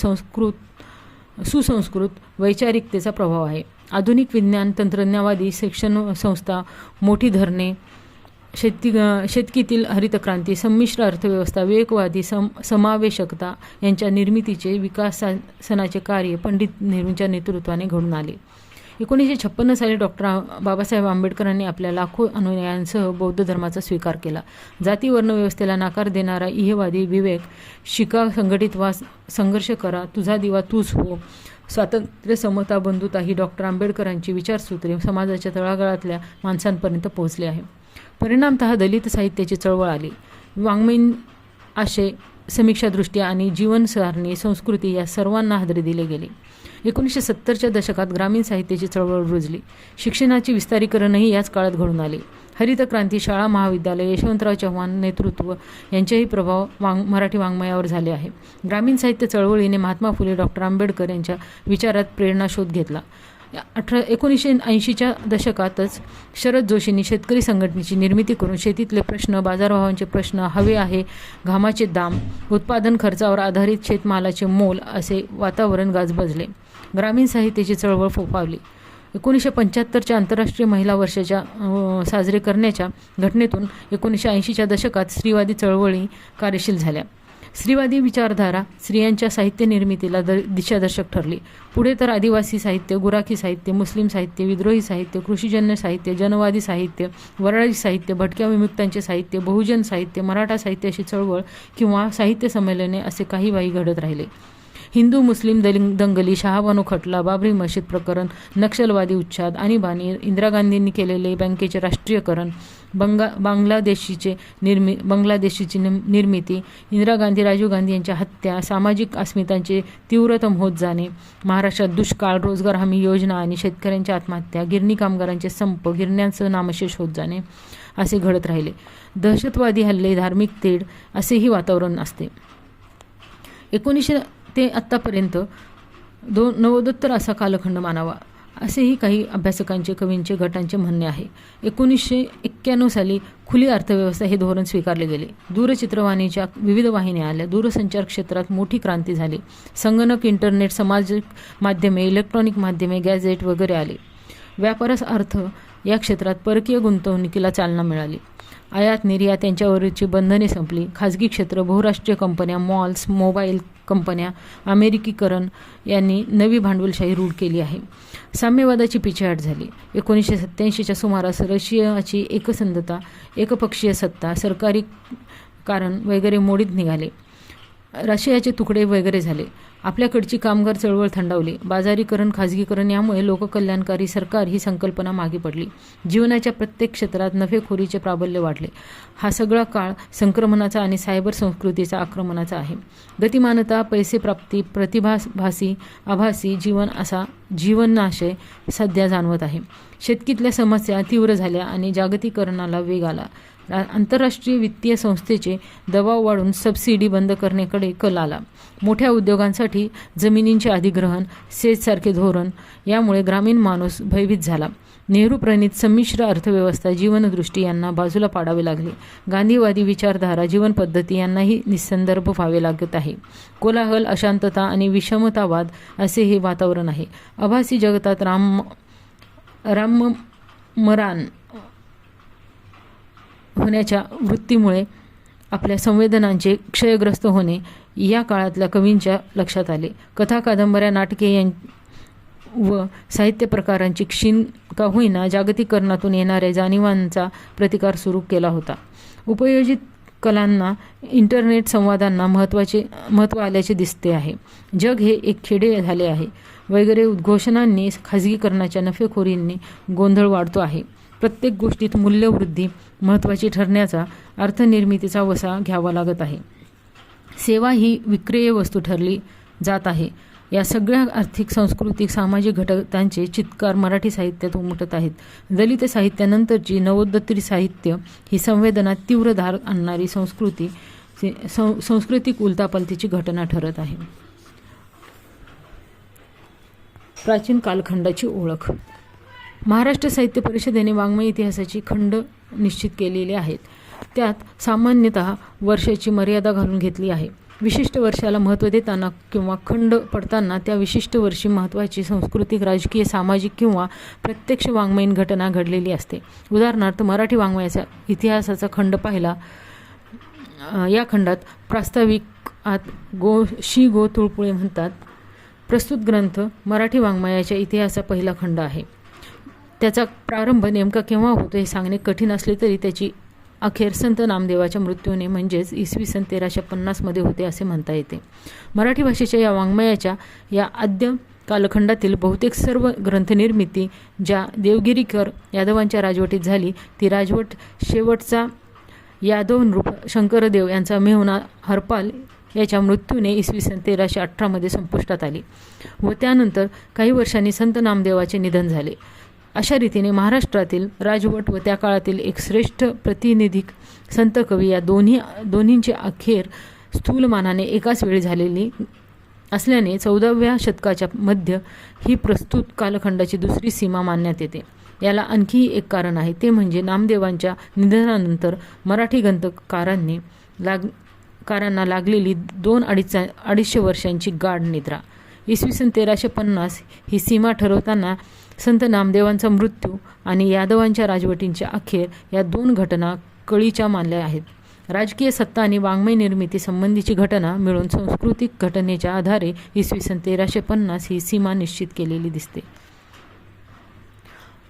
सुसंस्कृत वैचारिकतेचा प्रभाव आहे. आधुनिक विज्ञान तंत्रज्ञानवादी शिक्षण संस्था, मोठी धरणे, शेतकीतील हरितक्रांती, संमिश्र अर्थव्यवस्था, विवेकवादी समावेशकता यांच्या निर्मितीचे विकासनाचे कार्य पंडित नेहरूंच्या नेतृत्वाने घडून आले. 1956 साली डॉक्टर बाबासाहेब आंबेडकरांनी आपल्या लाखो अनुयायांसह बौद्ध धर्माचा स्वीकार केला. जाती वर्णव्यवस्थेला नकार देणारा इहेवादी विवेक, शिका, संघटित व्हा, संघर्ष करा, तुझा दिवा तूच हो, स्वातंत्र्य, समता, बंधुता ही डॉक्टर आंबेडकरांची विचारसूत्रे समाजाच्या तळागाळातल्या माणसांपर्यंत पोहोचली आहे. परिणामतः दलित साहित्याची चळवळ आली. वाङ्मयीन आशय, समीक्षादृष्टी आणि जीवनसारणी, संस्कृती या सर्वांना हादरे दिले गेले. 1970च्या दशकात ग्रामीण साहित्याची चळवळ रुजली. शिक्षणाचे विस्तारीकरणही याच काळात घडून आले. हरित क्रांती, शाळा, महाविद्यालय, यशवंतराव चव्हाण नेतृत्व यांचेही प्रभाव मराठी वाङ्मयावर झाले आहे. ग्रामीण साहित्य चळवळीने महात्मा फुले, डॉक्टर आंबेडकर यांच्या विचारात प्रेरणा शोध घेतला. 1980च्या दशकातच शरद जोशींनी शेतकरी संघटनेची निर्मिती करून शेतीतले प्रश्न, बाजारभावांचे प्रश्न, हवे आहे घामाचे दाम, उत्पादन खर्चावर आधारित शेतमालाचे मोल असे वातावरण गाजबजले. ग्रामीण साहित्याची चळवळ फोफावली. 1975च्या आंतरराष्ट्रीय महिला वर्षाच्या साजरे करण्याच्या घटनेतून 1980च्या दशकात स्त्रीवादी चळवळी कार्यशील झाल्या. स्त्रीवादी विचारधारा स्त्रियांच्या साहित्य निर्मितीला दिशादर्शक ठरली. पुढे तर आदिवासी साहित्य, गुराखी साहित्य, मुस्लिम साहित्य, विद्रोही साहित्य, कृषीजन्य साहित्य, जनवादी साहित्य, वऱ्हाडी साहित्य, भटक्या विमुक्तांचे साहित्य, बहुजन साहित्य, मराठा साहित्याची चळवळ किंवा साहित्य संमेलने असे काही बाई घडत राहिले. हिंदू मुस्लिम दंगली, शहाबानो खटला, बाबरी मशीद प्रकरण, नक्षलवादी उच्छाद, आणीबाणी, इंदिरा गांधींनी केलेले बँकेचे राष्ट्रीयकरण, बांगलादेशीची निर्मिती, इंदिरा गांधी, राजीव गांधी यांच्या हत्या, सामाजिक अस्मितांचे तीव्रतम होत जाणे, महाराष्ट्रात दुष्काळ, रोजगार हमी योजना आणि शेतकऱ्यांच्या आत्महत्या, गिरणी कामगारांचे संप, गिरण्यांचं नामशेष होत जाणे असे घडत राहिले. दहशतवादी हल्ले, धार्मिक तेढ असेही वातावरण असते. 1900 ते आत्तापर्यंत नवोत्तर असा कालखंड मानावा असेही काही अभ्यासकांचे, कवींचे, गटांचे म्हणणे आहे. 1991 साली खुली अर्थव्यवस्था हे धोरण स्वीकारले गेले. दूरचित्रवाणीच्या विविध वाहिन्या आल्या. दूरसंचार क्षेत्रात मोठी क्रांती झाली. संगणक, इंटरनेट, सामाजिक माध्यमे, इलेक्ट्रॉनिक माध्यमे, गॅझेट वगैरे आले. व्यापारास अर्थ या क्षेत्रात परकीय गुंतवणुकीला चालना मिळाली. आयात निर्यात यांच्यावरची बंधने संपली. खाजगी क्षेत्र, बहुराष्ट्रीय कंपन्या, मॉल्स, मोबाईल कंपन्या, अमेरिकीकरण यांनी नवी भांडवलशाही रूढ केली आहे. साम्यवादाची पिछेहाट झाली. 1987च्या सुमारास रशियाची एकसंधता, एकपक्षीय सत्ता, सरकारी कारण वगैरे मोडीत निघाले. रशियाचे तुकडे वगैरे झाले. आपल्याकडची कामगार चळवळ थंडावली. बाजारीकरण, खाजगीकरण यामुळे लोककल्याणकारी सरकार ही संकल्पना मागे पडली. जीवनाच्या प्रत्येक क्षेत्रात नफेखोरीचे प्राबल्य वाढले. हा सगळा काळ संक्रमणाचा आणि सायबर संस्कृतीचा आक्रमणाचा आहे. गतिमानता, पैसे प्राप्ती, प्रतिभाभासी, आभासी जीवन असा जीवनाशय सध्या जाणवत आहे. शेतकीतल्या समस्या तीव्र झाल्या आणि जागतिकीकरणाला वेग आला. आंतरराष्ट्रीय वित्तीय संस्थेचे दबाव वाढून सबसिडी बंद करण्याकडे कल आला. मोठ्या उद्योगांसाठी जमिनींचे अधिग्रहण, सेजसारखे धोरण यामुळे ग्रामीण माणूस भयभीत झाला. नेहरू प्रणित संमिश्र अर्थव्यवस्था, जीवनदृष्टी यांना बाजूला पाडावे लागले. गांधीवादी विचारधारा, जीवनपद्धती यांनाही निस्संदर्भ व्हावे लागत आहे. कोलाहल, अशांतता आणि विषमतावाद असे हे वातावरण आहे. आभासी जगतात राममरान होण्याच्या वृत्तीमुळे आपल्या संवेदनांचे क्षयग्रस्त होणे या काळातल्या कवींच्या लक्षात आले. कथा, कादंबऱ्या, नाटके व साहित्य प्रकारांची क्षीण का होईना जागतिकीकरणातून येणाऱ्या जाणीवांचा प्रतिकार सुरू केला होता. उपयोजित कलांना, इंटरनेट संवादांना महत्त्व आल्याचे दिसते आहे. जग हे एक खेडे झाले आहे वगैरे उद्घोषणांनी, खाजगीकरणाच्या नफेखोरींनी गोंधळ वाढतो आहे. प्रत्येक गोष्टीत मूल्यवृद्धी महत्त्वाची ठरण्याचा अर्थनिर्मितीचा वसा घ्यावा लागत आहे. सेवा ही विक्रेय वस्तू ठरली जात आहे. या सगळ्या आर्थिक, सांस्कृतिक, सामाजिक घटकांचे चित्कार मराठी साहित्यात उमटत आहेत. दलित साहित्यानंतरची नवोदित साहित्य ही संवेदनात तीव्र धार आणणारी सांस्कृतिक उलथापालथीची घटना ठरत आहे. प्राचीन कालखंडाची ओळख. महाराष्ट्र साहित्य परिषदेने वाङ्मय इतिहासाची खंड निश्चित केलेले आहेत. त्यात सामान्यतः वर्षाची मर्यादा घालून घेतली आहे. विशिष्ट वर्षाला महत्त्व देताना किंवा खंड पडताना त्या विशिष्ट वर्षी महत्त्वाची सांस्कृतिक, राजकीय, सामाजिक किंवा प्रत्यक्ष वाङ्मयीन घटना घडलेली असते. उदाहरणार्थ, मराठी वाङ्मयाचा इतिहासाचा खंड पाहिला. या खंडात प्रास्ताविकात गो तुळपुळे म्हणतात, प्रस्तुत ग्रंथ मराठी वाङ्मयाच्या इतिहासाचा पहिला खंड आहे. त्याचा प्रारंभ नेमका केव्हा होतो हे सांगणे कठीण असले तरी त्याची अखेर संत नामदेवाच्या मृत्यूने म्हणजेच इसवी सन 1350 होते असे म्हणता येते. मराठी भाषेच्या या वाङ्मयाच्या या आद्य कालखंडातील बहुतेक सर्व ग्रंथनिर्मिती ज्या देवगिरीकर यादवांच्या राजवटीत झाली, ती राजवट शेवटचा यादव नृप शंकरदेव यांचा मेहुणा हरपाल याच्या मृत्यूने इसवी सन 1318 संपुष्टात आली व त्यानंतर काही वर्षांनी संत नामदेवाचे निधन झाले. अशा रीतीने महाराष्ट्रातील राजवट व त्या काळातील एक श्रेष्ठ प्रतिनिधिक संत कवी या दोन्हींची अखेर स्थूलमानाने एकाच वेळी झालेली असल्याने 14व्या शतकाच्या मध्य ही प्रस्तुत कालखंडाची दुसरी सीमा मानण्यात येते. याला आणखी एक कारण आहे, ते म्हणजे नामदेवांच्या निधनानंतर मराठी ग्रंथकारांना लागलेली 2-2.5 वर्षांची गाढ निद्रा. इसवी सन 1350 ही सीमा ठरवताना संत नामदेवांचा मृत्यू आणि यादवांच्या राजवटींच्या अखेर या दोन घटना कळीच्या मानल्या आहेत. राजकीय सत्ता आणि वाङ्मय निर्मिती संबंधीची घटना मिळून सांस्कृतिक घटनेच्या आधारे इसवी सन 1350 ही सीमा निश्चित केलेली दिसते.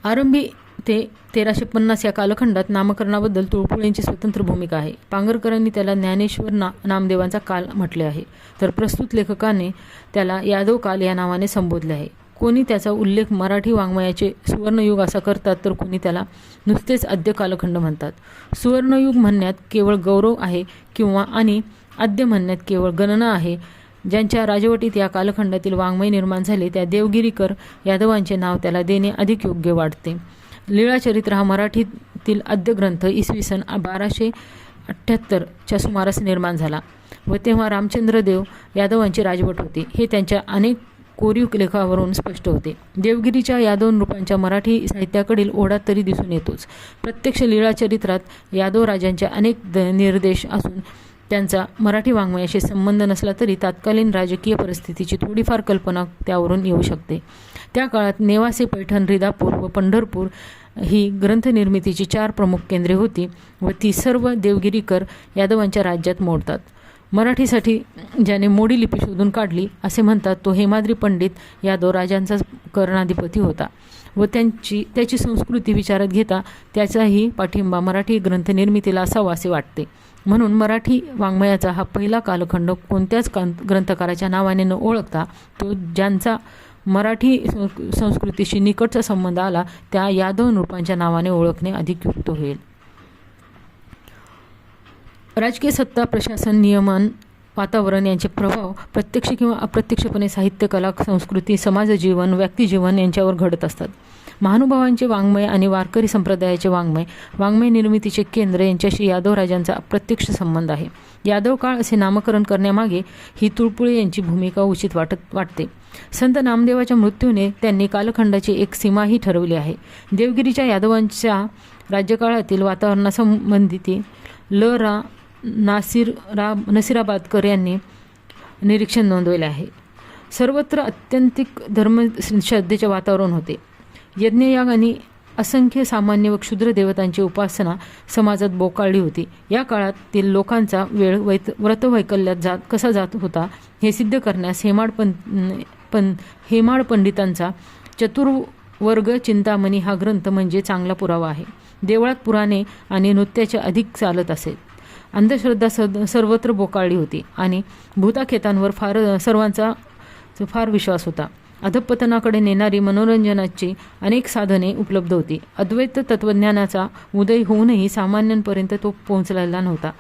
आरंभी ते 1350 या कालखंडात नामकरणाबद्दल तुळपुळेंची स्वतंत्र भूमिका आहे. पांगरकरांनी त्याला ज्ञानेश्वर नामदेवांचा काल म्हटले आहे, तर प्रस्तुत लेखकाने त्याला यादव काल या नावाने संबोधले आहे. कोणी त्याचा उल्लेख मराठी वाङ्मयाचे सुवर्णयुग असा करतात, तर कोणी त्याला नुसतेच आद्य कालखंड म्हणतात. सुवर्णयुग म्हणण्यात केवळ गौरव आहे आणि आद्य म्हणण्यात केवळ गणना आहे. ज्यांच्या राजवटीत या कालखंडातील वाङ्मय निर्माण झाले त्या देवगिरीकर यादवांचे नाव त्याला देणे अधिक योग्य वाटते. लीळाचरित्र हा मराठीतील आद्य ग्रंथ इसवी सन 1278 सुमारास निर्माण झाला व तेव्हा रामचंद्रदेव यादवांची राजवट होती हे त्यांच्या अनेक कोरीव लेखावरून स्पष्ट होते. देवगिरीच्या यादव नृपांच्या मराठी साहित्याकडील ओढा तरी दिसून येतोच. प्रत्यक्ष लीळाचरित्रात यादव राजांच्या अनेक निर्देश असून त्यांचा मराठी वाङ्मयाशी संबंध नसला तरी तात्कालीन राजकीय परिस्थितीची थोडीफार कल्पना त्यावरून येऊ शकते. त्या काळात नेवासे, पैठण, रिदापूर व पंढरपूर ही ग्रंथनिर्मितीची 4 प्रमुख केंद्रे होती व ती सर्व देवगिरीकर यादवांच्या राज्यात मोडतात. मराठीसाठी ज्याने मोडी लिपी शोधून काढली असे म्हणतात तो हेमाद्री पंडित यादव राजांचा कर्णाधिपती होता व त्याची संस्कृती विचारात घेता त्याचाही पाठिंबा मराठी ग्रंथनिर्मितीला असावा असे वाटते. म्हणून मराठी वाङ्मयाचा हा पहिला कालखंड कोणत्याच ग्रंथकाराच्या नावाने न ओळखता तो ज्यांचा मराठी संस्कृतीशी निकटचा संबंध आला त्या यादव नृपांच्या नावाने ओळखणे अधिक युक्त होईल. राजकीय सत्ता, प्रशासन, नियमन, वातावरण यांचे प्रभाव प्रत्यक्ष किंवा अप्रत्यक्षपणे साहित्य, कला, संस्कृती, समाजजीवन, व्यक्तिजीवन यांच्यावर घडत असतात. महानुभावांचे वाङ्मय आणि वारकरी संप्रदायाचे वाङ्मय निर्मितीचे केंद्र यांच्याशी यादव राजांचा अप्रत्यक्ष संबंध आहे. यादव काळ असे नामकरण करण्यामागे ही तुळपुळे यांची भूमिका उचित वाटते. संत नामदेवाच्या मृत्यूने त्यांनी कालखंडाची एक सीमाही ठरवली आहे. देवगिरीच्या यादवांच्या राज्यकाळातील वातावरणासंबंधित रा. नसिराबादकर यांनी निरीक्षण नोंदवले आहे. सर्वत्र अत्यंतिक धर्मश्रद्धेचे वातावरण होते. यज्ञयाग आणि असंख्य सामान्य व क्षुद्र देवतांची उपासना समाजात बोकाळली होती. या काळातील लोकांचा वेळ व्रतवैकल्यात कसा जात होता हे सिद्ध करण्यास हेमाड पंडितांचा चतुर्वर्ग चिंतामणी हा ग्रंथ म्हणजे चांगला पुरावा आहे. देवळात पुराणे आणि नृत्याचे अधिक चालत असे. अंधश्रद्धा सर्वत्र बोकाळली होती आणि भूताखेतांवर सर्वांचा फार विश्वास होता. अधपतनाकडे नेणारी मनोरंजनाची अनेक साधने उपलब्ध होती. अद्वैत तत्त्वज्ञानाचा उदय होऊनही सामान्यांपर्यंत तो पोहोचलेला नव्हता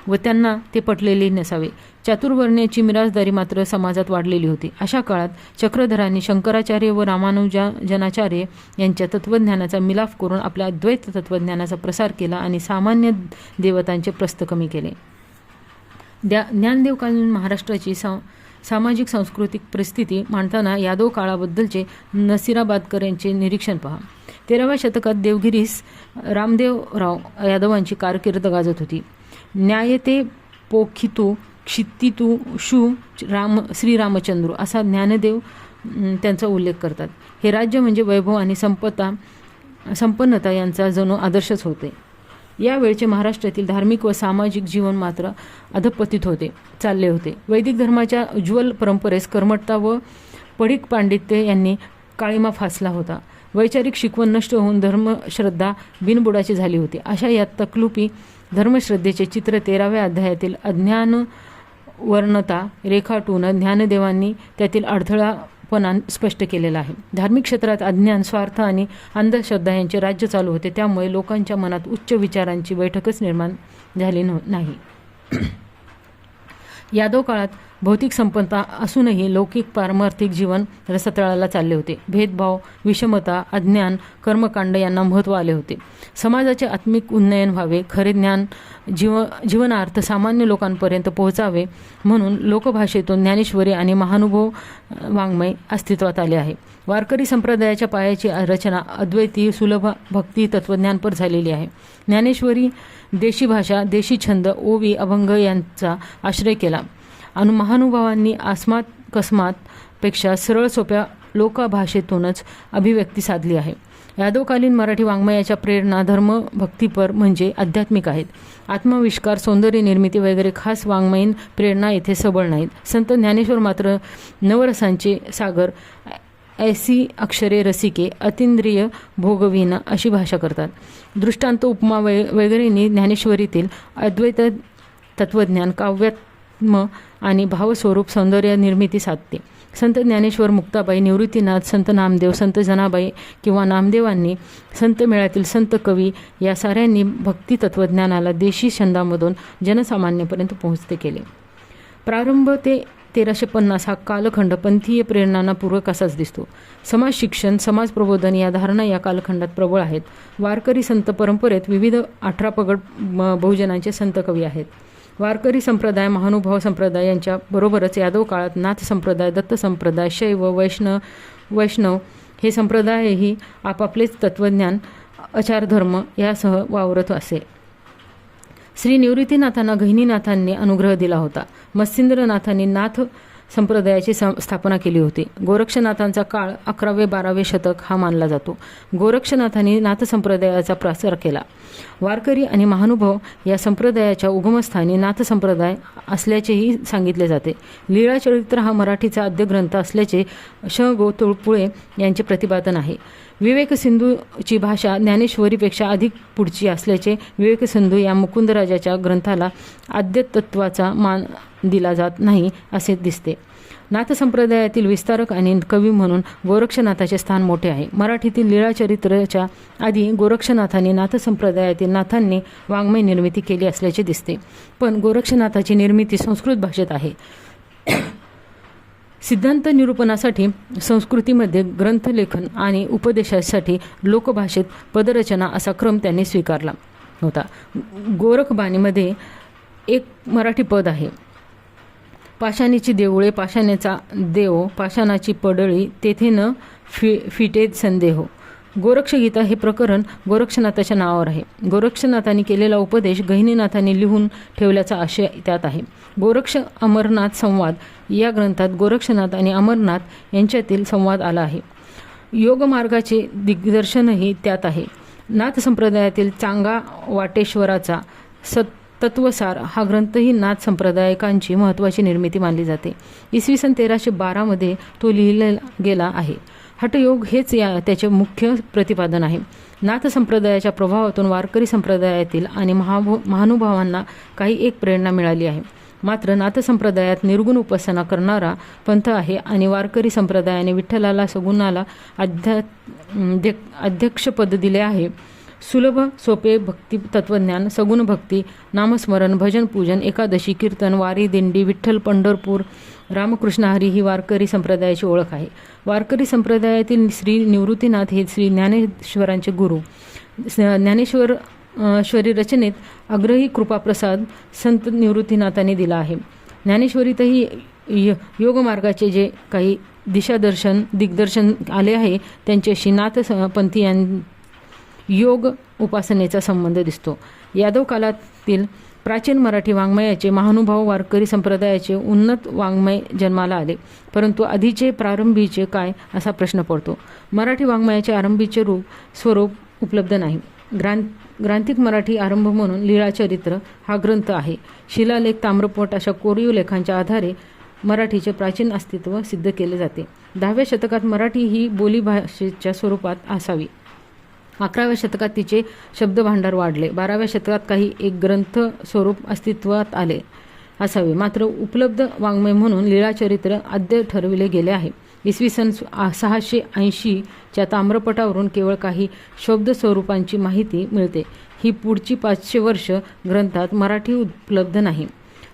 व त्यांना ते पटलेले नसावे. चातुर्वर्ण्याची मिराजदारी मात्र समाजात वाढलेली होती. अशा काळात चक्रधरांनी शंकराचार्य व रामानुजनाचार्य यांच्या तत्त्वज्ञानाचा मिलाफ करून आपल्या अद्वैत तत्त्वज्ञानाचा प्रसार केला आणि सामान्य देवतांचे प्रस्थ कमी केले. ज्ञानदेवकालीन महाराष्ट्राची सामाजिक सांस्कृतिक परिस्थिती मांडताना यादव काळाबद्दलचे नसीराबादकर यांचे निरीक्षण पहा. 13व्या शतकात देवगिरीस रामदेवराव यादवांची कारकीर्द गाजत होती. न्यायते पोखितू क्षितितू शू श्रीरामचंद्र असा ज्ञानदेव त्यांचा उल्लेख करतात. हे राज्य म्हणजे वैभव आणि संपन्नता यांचा जणू आदर्शच होते. यावेळचे महाराष्ट्रातील धार्मिक व सामाजिक जीवन मात्र अधपतित चालले होते. वैदिक धर्माच्या उज्ज्वल परंपरेस कर्मठता व पढिक पांडित्य यांनी काळिमा फासला होता. वैचारिक शिकवण नष्ट होऊन धर्मश्रद्धा बिनबुडाची झाली होती. अशा या तकलुपी धर्मश्रद्धेचे चित्र 13व्या अध्यायातील अज्ञान वर्णता रेखाटून ज्ञानदेवांनी त्यातील अडथळापणा स्पष्ट केलेला आहे. धार्मिक क्षेत्रात अज्ञान, स्वार्थ आणि अंधश्रद्धा यांचे राज्य चालू होते. त्यामुळे लोकांच्या मनात उच्च विचारांची बैठकच निर्माण झाली नाही. यादव काळात भौतिक संपन्नता असूनही लौकिक पारमार्थिक जीवन रसतळाला चालले होते. भेदभाव, विषमता, अज्ञान, कर्मकांड यांना महत्त्व आले होते. समाजाचे आत्मिक उन्नयन व्हावे, खरे ज्ञान जीवनार्थ सामान्य लोकांपर्यंत पोहोचावे म्हणून लोकभाषेतून ज्ञानेश्वरी आणि महानुभव वाङ्मय अस्तित्वात आले आहे. वारकरी संप्रदायाच्या पायाची रचना अद्वैती सुलभ भक्ती तत्त्वज्ञानपर झालेली आहे. ज्ञानेश्वरी देशी भाषा, देशी छंद, ओवी, अभंग यांचा आश्रय केला. महानुभावांनी आस्मात कस्मात पेक्षा सरळ सोप्या लोकभाषेतूनच अभिव्यक्ती साधली आहे. यादवकालीन मराठी वाङ्मयाच्या प्रेरणा धर्मभक्तीपर म्हणजे आध्यात्मिक आहेत. आत्मविष्कार, सौंदर्य निर्मिती वगैरे खास वाङ्मयीन प्रेरणा येथे सबळ नाहीत. संत ज्ञानेश्वर मात्र नवरसांचे सागर, ऐसी अक्षरे रसिके, अतिंद्रिय भोगविना अशी भाषा करतात. दृष्टांत, उपमा वगैरेंनी ज्ञानेश्वरीतील अद्वैत तत्त्वज्ञान काव्यात्म आणि भावस्वरूप सौंदर्य निर्मिती साधते. संत ज्ञानेश्वर, मुक्ताबाई, निवृत्तीनाथ, संत नामदेव, संत जनाबाई किंवा नामदेवांनी, संत मेळ्यातील संत कवी या साऱ्यांनी भक्ती तत्त्वज्ञानाला देशी छंदामधून जनसामान्यापर्यंत पोहोचते केले. प्रारंभ ते 1350 हा कालखंड पंथीय प्रेरणांना पूरक असाच दिसतो. समाज शिक्षण, समाज प्रबोधन या धारणा या कालखंडात प्रबळ आहेत. वारकरी संत परंपरेत विविध 18 पगड बहुजनांचे संत कवी आहेत. वारकरी संप्रदाय, महानुभाव संप्रदाय यांच्या बरोबरच यादव काळात नाथ संप्रदाय, दत्त संप्रदाय, शैव, वैष्णव हे संप्रदायही आपापलेच तत्त्वज्ञान, आचारधर्म यासह वावरत असे. श्री निवृत्तीनाथांना गहिनीनाथांनी अनुग्रह दिला होता. मत्स्येंद्रनाथांनी नाथ संप्रदायाची स्थापना केली होती. गोरक्षनाथांचा काळ 11वे-12वे शतक हा मानला जातो. गोरक्षनाथांनी नाथ संप्रदायाचा प्रसार केला. वारकरी आणि महानुभाव या संप्रदायाच्या उगमस्थानी नाथ संप्रदाय असल्याचेही सांगितले जाते. लीळाचरित्र हा मराठीचा आद्य ग्रंथ असल्याचे श. गो. तुळपुळे यांचे प्रतिपादन आहे. विवेकसिंधूची भाषा ज्ञानेश्वरीपेक्षा अधिक पुढची असल्याचे विवेकसिंधू या मुकुंदराजाच्या ग्रंथाला आद्यतत्वाचा मान दिला जात नाही असे दिसते. नाथ संप्रदायातील विस्तारक आणि कवी म्हणून गोरक्षनाथाचे स्थान मोठे आहे. मराठीतील लीळाचरित्राच्या आधी गोरक्षनाथांनी नाथ संप्रदायातील नाथांनी वाङ्मय निर्मिती केली असल्याचे दिसते. पण गोरक्षनाथाची निर्मिती संस्कृत भाषेत आहे. सिद्धांत निरूपणासाठी संस्कृतीमध्ये ग्रंथलेखन आणि उपदेशासाठी लोकभाषेत पदरचना असा क्रम त्यांनी स्वीकारला होता. गोरखबाणीमध्ये एक मराठी पद आहे. पाषाणीची देऊळे, पाषाणेचा देव, पाषाणाची पडळी, तेथे न फिटे संदेह. गोरक्षगीता हे प्रकरण गोरक्षनाथाच्या नावावर आहे. गोरक्षनाथांनी केलेला उपदेश गहिनीनाथांनी लिहून ठेवल्याचा आशय त्यात आहे. गोरक्ष अमरनाथ संवाद या ग्रंथात गोरक्षनाथ आणि अमरनाथ यांच्यातील संवाद आला आहे. योगमार्गाचे दिग्दर्शनही त्यात आहे. नाथ संप्रदायातील चांगा वाटेश्वराचा तत्वसार हा ग्रंथही नाथ संप्रदायिकांची महत्त्वाची निर्मिती मानली जाते. इसवी सन 1312 तो लिहिला गेला आहे. हठयोग हेच त्याचे मुख्य प्रतिपादन आहे. नाथ संप्रदायाच्या प्रभावातून वारकरी संप्रदायातील आणि महानुभावांना काही एक प्रेरणा मिळाली आहे. मात्र नाथ संप्रदायात निर्गुण उपासना करणारा पंथ आहे आणि वारकरी संप्रदायाने विठ्ठलाला सगुणाला अध्यक्षपद दिले आहे. सुलभ सोपे भक्ती तत्वज्ञान, सगुण भक्ती, नामस्मरण, भजन, पूजन, एकादशी, कीर्तन, वारी, दिंडी, विठ्ठल, पंढरपूर, रामकृष्ण हरी ही वारकरी संप्रदायाची ओळख आहे. वारकरी संप्रदायातील श्री निवृत्तीनाथ हे श्री ज्ञानेश्वरांचे गुरु. ज्ञानेश्वरी रचनेत आग्रही कृपाप्रसाद संत निवृत्तीनाथांनी दिला आहे. ज्ञानेश्वरीतही योगमार्गाचे जे काही दिग्दर्शन आले आहे त्यांच्याशी नाथपंथीयां योग उपासनेचा संबंध दिसतो. यादव काळातील प्राचीन मराठी वाङ्मयाचे महानुभाव वारकरी संप्रदायाचे उन्नत वाङ्मय जन्माला आले. परंतु आधीचे प्रारंभीचे काय असा प्रश्न पडतो. मराठी वाङ्मयाचे आरंभीचे स्वरूप उपलब्ध नाही. ग्रांथिक मराठी आरंभ म्हणून लीळाचरित्र हा ग्रंथ आहे. शिलालेख, ताम्रपट अशा कोरीव लेखांच्या आधारे मराठीचे प्राचीन अस्तित्व सिद्ध केले जाते. 10व्या शतकात मराठी ही बोलीभाषेच्या स्वरूपात असावी. 11व्या शतकात तिचे शब्दभांडार वाढले. 12व्या शतकात काही एक ग्रंथ स्वरूप अस्तित्वात आले असावे. मात्र उपलब्ध वाङ्मय म्हणून लीळाचरित्र आद्य ठरविले गेले आहे. इसवी सन 680च्या ताम्रपटावरून केवळ काही शब्द स्वरूपांची माहिती मिळते. ही पुढची 500 वर्ष ग्रंथात मराठी उपलब्ध नाही.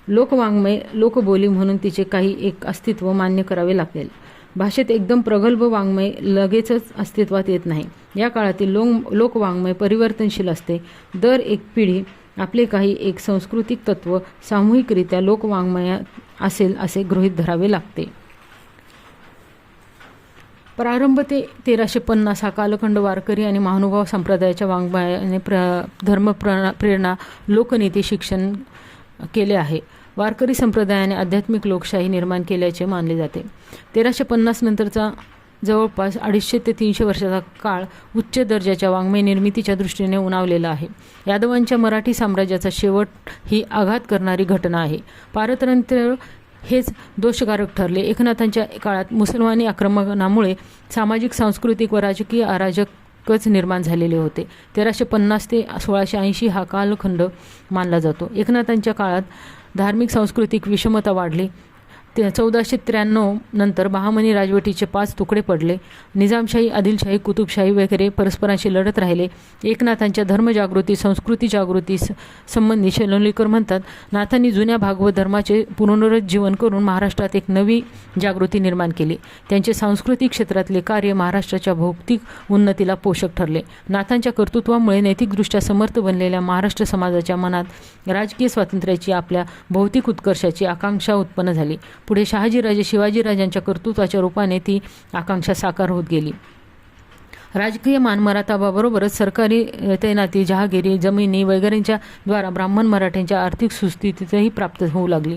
लोकवाङ्मय लोकबोली म्हणून तिचे काही एक अस्तित्व मान्य करावे लागेल. भाषेत एकदम प्रगल्भ वाङ्मय लगेचच अस्तित्वात येत नाही. या काळातील लोकवाङ्मय परिवर्तनशील असते. दर एक पिढी आपले काही एक सांस्कृतिक तत्व सामूहिकरित्या लोकवाङ्मयात असेल असे गृहीत धरावे लागते. प्रारंभ ते 1350 हा कालखंड वारकरी आणि महानुभाव संप्रदायाच्या वाङ्मयाने धर्मप्रेरणा लोकनीती शिक्षण केले आहे. वारकरी संप्रदायाने आध्यात्मिक लोकशाही निर्माण केल्याचे मानले जाते. 1350 नंतरचा जवळपास 250 ते 300 वर्षाचा काळ उच्च दर्जाच्या वाङ्मय निर्मितीच्या दृष्टीने उणावलेला आहे. यादवांच्या मराठी साम्राज्याचा शेवट ही आघात करणारी घटना आहे. पारतंत्र्य हेच दोषकारक ठरले. एकनाथांच्या काळात मुसलमानी आक्रमणामुळे सामाजिक, सांस्कृतिक व राजकीय अराजकच निर्माण झालेले होते. 1350 ते 1680 हा कालखंड मानला जातो. एकनाथांच्या काळात धार्मिक सांस्कृतिक विषमता वाढली. 1493 नंतर बहामनी राजवटीचे 5 तुकडे पडले. निजामशाही, आदिलशाही, कुतुबशाही वगैरे परस्परांशी लढत राहिले. एकनाथांच्या धर्मजागृती, संस्कृती जागृती संबंधी शेलोलीकर म्हणतात, नाथांनी जुन्या भागवत धर्माचे पुनरुज्जीवन करून महाराष्ट्रात एक नवी जागृती निर्माण केली. त्यांचे सांस्कृतिक क्षेत्रातले कार्य महाराष्ट्राच्या भौतिक उन्नतीला पोषक ठरले. नाथांच्या कर्तृत्वामुळे नैतिकदृष्ट्या समर्थ बनलेल्या महाराष्ट्र समाजाच्या मनात राजकीय स्वातंत्र्याची, आपल्या भौतिक उत्कर्षाची आकांक्षा उत्पन्न झाली. पुढे शहाजीराजे, शिवाजीराजांच्या कर्तृत्वाच्या रूपाने ती आकांक्षा साकार होत गेली. राजकीय मानमराताबाबरोबरच सरकारी तैनाती, जहागिरी, जमिनी वगैरेंच्या द्वारा ब्राह्मण मराठ्यांच्या आर्थिक सुस्थितीतही प्राप्त होऊ लागली.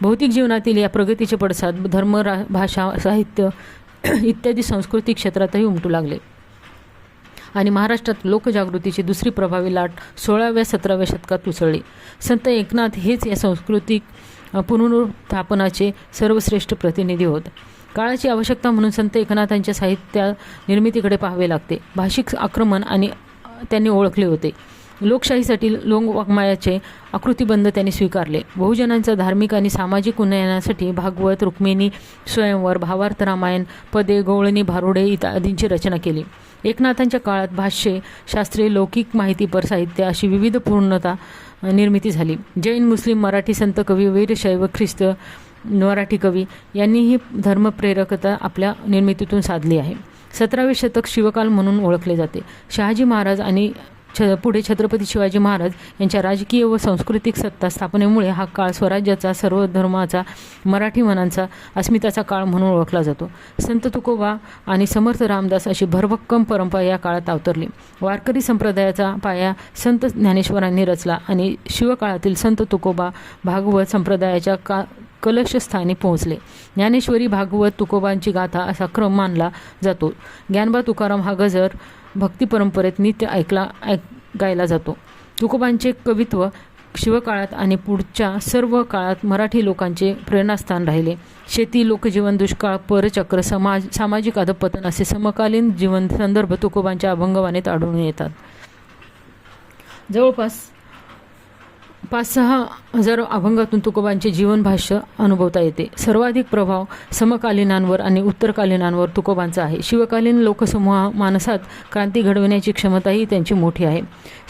भौतिक जीवनातील या प्रगतीचे पडसाद धर्म, भाषा, साहित्य इत्यादी सांस्कृतिक क्षेत्रातही उमटू लागले आणि महाराष्ट्रात लोकजागृतीची दुसरी प्रभावी लाट 16व्या-17व्या शतकात उसळली. संत एकनाथ हेच या सांस्कृतिक पुनरुत्थापनाचे सर्वश्रेष्ठ प्रतिनिधी होत. काळाची आवश्यकता म्हणून संत एकनाथांच्या साहित्य निर्मितीकडे पाहावे लागते. भाषिक आक्रमण आणि त्यांनी ओळखले होते. लोकशाहीसाठी लोकवाङ्मयाचे आकृतिबंध त्यांनी स्वीकारले. बहुजनांचा धार्मिक आणि सामाजिक उन्नयनासाठी भागवत, रुक्मिणी, स्वयंवर, भावार्थ रामायण, पदे, गवळणी, भारुडे इत्यादींची रचना केली. एकनाथांच्या काळात भाष्ये, शास्त्रे, लौकिक माहितीपर साहित्य अशी विविध पूर्णता निर्मिती झाली. जैन, मुस्लिम, मराठी संत कवी, वीरशैव, ख्रिस्त मराठी कवी यांनीही धर्मप्रेरकता आपल्या निर्मितीतून साधली आहे. 17वे शतक शिवकाल म्हणून ओळखले जाते. शहाजी महाराज आणि पुढे छत्रपती शिवाजी महाराज यांच्या राजकीय व सांस्कृतिक सत्ता स्थापनेमुळे हा काळ स्वराज्याचा, सर्व धर्माचा, मराठी मनांचा अस्मिताचा काळ म्हणून ओळखला जातो. संत तुकोबा आणि समर्थ रामदास अशी भरभक्कम परंपरा या काळात अवतरली. वारकरी संप्रदायाचा पाया संत ज्ञानेश्वरांनी रचला आणि शिवकाळातील संत तुकोबा भागवत संप्रदायाच्या कलशस्थानी पोहोचले. ज्ञानेश्वरी, भागवत, तुकोबांची गाथा असा क्रम मानला जातो. ज्ञानबा तुकाराम हा गजर भक्ती परंपरेत नित्य गायला जातो. तुकोबांचे कवित्व शिवकाळात आणि पुढच्या सर्व काळात मराठी लोकांचे प्रेरणास्थान राहिले. शेती, लोकजीवन, दुष्काळ, परचक्र, सामाजिक अधपतन असे समकालीन जीवन संदर्भ तुकोबांच्या अभंगवाणीत आढळून येतात. जवळपास 5-6 हजार अभंगातून तुकोबांचे जीवन भाष्य अनुभवता येते. सर्वाधिक प्रभाव समकालीनांवर आणि उत्तरकालीनांवर तुकोबांचा आहे. शिवकालीन लोकसमूह मानसात क्रांती घडविण्याची क्षमताही त्यांची मोठी आहे.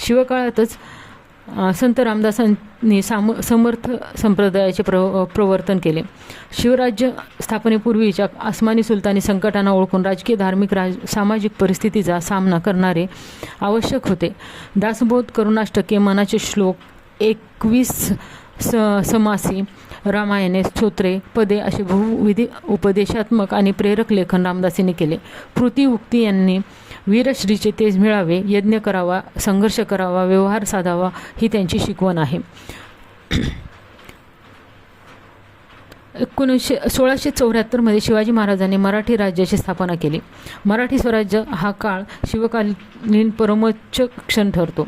शिवकाळातच संत रामदासांनी समर्थ संप्रदायाचे प्रवर्तन केले. शिवराज्य स्थापनेपूर्वीच्या आसमानी सुलतानी संकटांना ओळखून राजकीय, धार्मिक, सामाजिक परिस्थितीचा सामना करणारे आवश्यक होते. दासबोध, करुणाष्टके, मनाचे श्लोक, 21 समासी, रामायणे, स्तोत्रे, पदे असे बहुविध उपदेशात्मक आणि प्रेरक लेखन रामदासींनी केले. कृती उक्ती यांनी वीरश्रीचे तेज मिळावे, यज्ञ करावा, संघर्ष करावा, व्यवहार साधावा ही त्यांची शिकवण आहे. 1674 शिवाजी महाराजांनी मराठी राज्याची स्थापना केली. मराठी स्वराज्य हा काळ शिवकालीन परमोच्च क्षण ठरतो.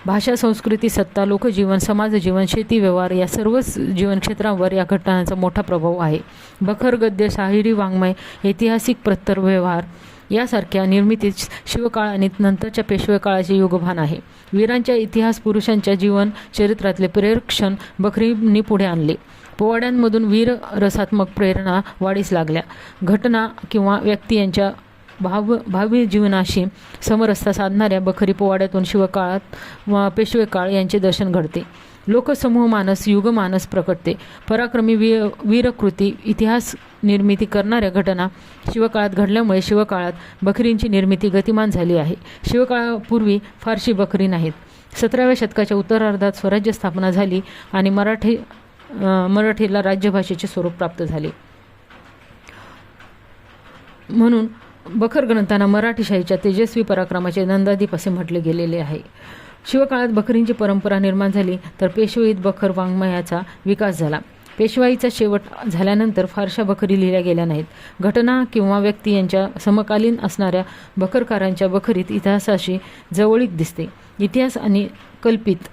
भाषा, संस्कृती, सत्ता, लोकजीवन, समाजजीवन, शेती, व्यवहार या सर्वच जीवन क्षेत्रांवर या घटनांचा मोठा प्रभाव आहे. बखर, गद्य, शाहिरी, वाङ्मय, ऐतिहासिक प्रत्तर व्यवहार यासारख्या निर्मितीत शिवकाळ आणि नंतरच्या पेशवे काळाचे योगभान आहे. वीरांच्या इतिहास, पुरुषांच्या जीवन चरित्रातले प्रेरक क्षण बखरींनी पुढे आणले. पोवाड्यांमधून वीर रसात्मक प्रेरणा वाढीस लागल्या. घटना किंवा व्यक्ती यांच्या भावी जीवनाशी समरसता साधणाऱ्या बखरी पोवाड्यातून शिवकाळात व पेशवे काळ यांचे दर्शन घडते. लोकसमूह मानस, युगमानस प्रकटते. पराक्रमी वीरकृती, इतिहास निर्मिती करणाऱ्या घटना शिवकाळात घडल्यामुळे शिवकाळात बखरींची निर्मिती गतिमान झाली आहे. शिवकाळापूर्वी फारशी बखरी नाहीत. 17व्या शतकाच्या उत्तरार्धात स्वराज्य स्थापना झाली आणि मराठीला राज्यभाषेचे स्वरूप प्राप्त झाले. म्हणून बखर ग्रंथांना मराठीशाहीच्या तेजस्वी पराक्रमाचे नंदादीप असे म्हटले गेलेले आहे. शिवकाळात बखरींची परंपरा निर्माण झाली तर पेशवाईत बखर वाङ्मयाचा विकास झाला. पेशवाईचा शेवट झाल्यानंतर फारशा बखरी लिहिल्या गेल्या नाहीत. घटना किंवा व्यक्ती यांच्या समकालीन असणाऱ्या बखरकारांच्या बखरीत इतिहासाशी जवळीक दिसते. इतिहास आणि कल्पित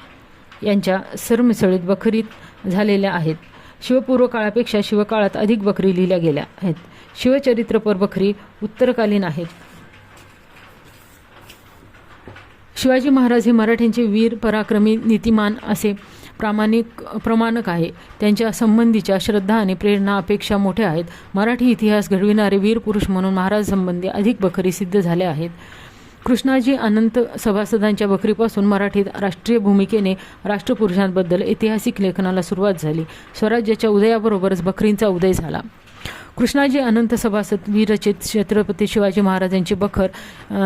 यांच्या सरमिसळीत बखरीत झालेल्या आहेत. शिवपूर्व काळापेक्षा शिवकाळात अधिक बखरी लिहिल्या गेल्या आहेत. शिवचरित्रपर बखरी उत्तरकालीन आहेत. शिवाजी महाराज हे मराठ्यांचे वीर, पराक्रमी, नीतिमान असे प्रमाणक आहे. त्यांच्या संबंधीच्या श्रद्धा आणि प्रेरणा अपेक्षा मोठ्या आहेत. मराठी इतिहास घडविणारे वीर पुरुष म्हणून महाराज संबंधी अधिक बखरी सिद्ध झाल्या आहेत. कृष्णाजी अनंत सभासदांच्या बखरीपासून मराठीत राष्ट्रीय भूमिकेने राष्ट्रपुरुषांबद्दल ऐतिहासिक लेखनाला सुरुवात झाली. स्वराज्याच्या उदयाबरोबरच बखरींचा उदय झाला. कृष्णाजी अनंत सभासद वीरचित छत्रपती शिवाजी महाराजांची बखर,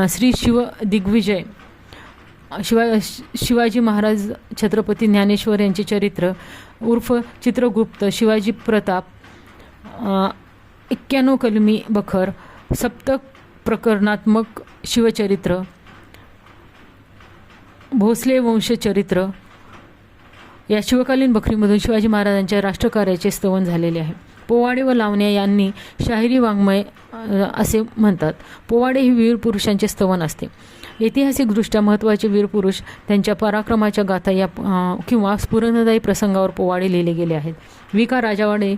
श्री शिव दिग्विजय, शिवाजी महाराज, छत्रपती ज्ञानेश्वर यांचे चरित्र उर्फ चित्रगुप्त, शिवाजी प्रताप, 91 कलमी बखर, सप्तक प्रकरणात्मक शिवचरित्र, भोसले वंशचरित्र या शिवकालीन बखरीमधून शिवाजी महाराजांच्या राष्ट्रकार्याचे स्तवन झालेले आहे. पोवाडे व लावण्या यांनी शाहिरी वाङ्मय असे म्हणतात. पोवाडे ही वीरपुरुषांचे स्तवन असते. ऐतिहासिकदृष्ट्या महत्त्वाचे वीरपुरुष त्यांच्या पराक्रमाच्या गाथा या किंवा स्फुरणदायी प्रसंगावर पोवाडे लिहिले गेले आहेत. विका राजावाडे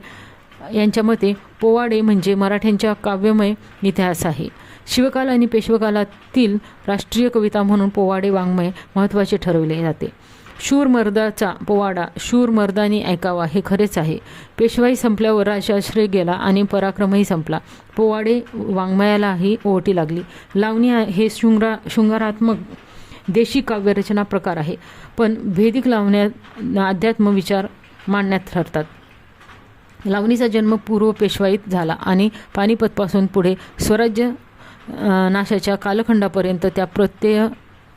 यांच्या मते पोवाडे म्हणजे मराठ्यांच्या काव्यमय इतिहास आहे. शिवकाल आणि पेशवकालातील राष्ट्रीय कविता म्हणून पोवाडे वाङ्मय महत्त्वाचे ठरवले जाते. शूरमर्दाचा पोवाडा शूर मर्दानी ऐकावा हे खरेच आहे. पेशवाई संपल्यावर राजाश्रय गेला आणि पराक्रमही संपला. पोवाडे वाङ्मयालाही ओहोटी लागली. लावणी हे शृंगारात्मक देशी काव्यरचना प्रकार आहे, पण भेदिक लावण्यात अध्यात्म विचार मांडण्यात ठरतात. लावणीचा जन्म पूर्व पेशवाईत झाला आणि पानिपतपासून पुढे स्वराज्य नाशाच्या कालखंडापर्यंत त्या प्रत्यय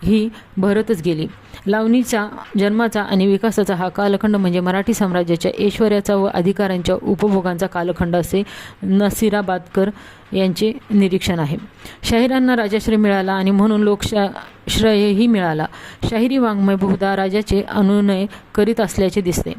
ही भरतच गेली. लावणीचा जन्माचा आणि विकासाचा हा कालखंड म्हणजे मराठी साम्राज्याच्या ऐश्वर्याचा व अधिकारांच्या उपभोगांचा कालखंड असे नसीराबादकर यांचे निरीक्षण आहे. शाहिरांना राजाश्रय मिळाला आणि म्हणून लोकश्रयही मिळाला. शाहिरी वाङ्मय बहुधा राजाचे अनुनय करीत असल्याचे दिसते.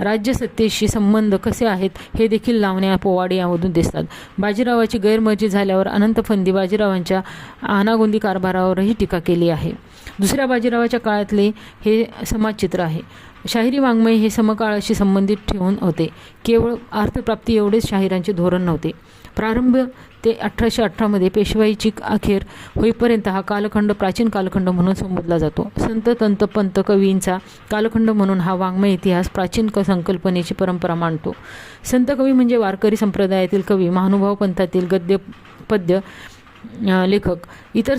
राज्यसत्तेशी संबंध कसे आहेत हे देखील लावण्या पोवाडे यामधून दिसतात. बाजीरावाची गैरमर्जी झाल्यावर अनंत फंदी बाजीरावांच्या आनागोंदी कारभारावरही टीका केली आहे. दुसऱ्या बाजीरावाच्या काळातले हे समाजचित्र आहे. शाहिरी वाङ्मय हे समकाळाशी संबंधित ठेवून होते. केवळ अर्थप्राप्ती एवढेच शाहिरांचे धोरण नव्हते. प्रारंभ ते 1818 पेशवाईची अखेर होईपर्यंत हा कालखंड प्राचीन कालखंड म्हणून संबोधला जातो. संत तंत पंत कवींचा कालखंड म्हणून हा वाङ्मय इतिहास प्राचीन संकल्पनेची परंपरा मांडतो. संत कवी म्हणजे वारकरी संप्रदायातील कवी, महानुभाव पंथातील गद्य पद्य लेखक. इतर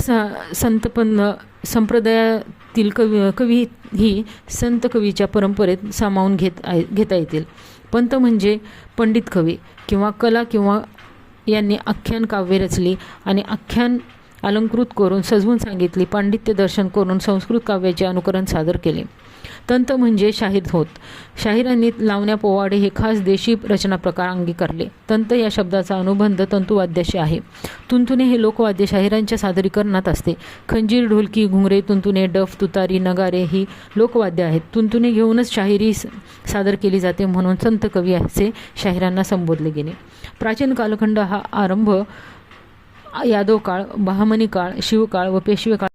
संप्रदायातील कवी ही संत कवीच्या परंपरेत सामावून घेता येतील. पंत म्हणजे पंडित कवी किंवा कला किंवा यांनी आख्यान काव्य रचली आणि आख्यान अलंकृत करून सजवून सांगितली. पांडित्य दर्शन करून संस्कृत काव्याचे अनुकरण सादर केले. तंत म्हणजे शाहीर होत. शाहिरांनी लावण्या पोवाडे हे खास देशी रचना प्रकार अंगीकारले. तंत या शब्दाचा अनुबंध तंतुवाद्याशी आहे. तुंतुणे हे लोकवाद्य शाहिरांच्या सादरीकरणात असते. खंजीर, ढोलकी, घुंगरे, तुंतुणे, डफ, तुतारी, नगारे ही लोकवाद्य आहेत. तुंतुणे घेऊनच शाहिरी सादर केली जाते म्हणून संत कवी असे शाहिरांना संबोधले गेले. प्राचीन कालखंड हा आरंभ यादव काळ, बहामनी काळ, शिवकाळ व पेशवे काळ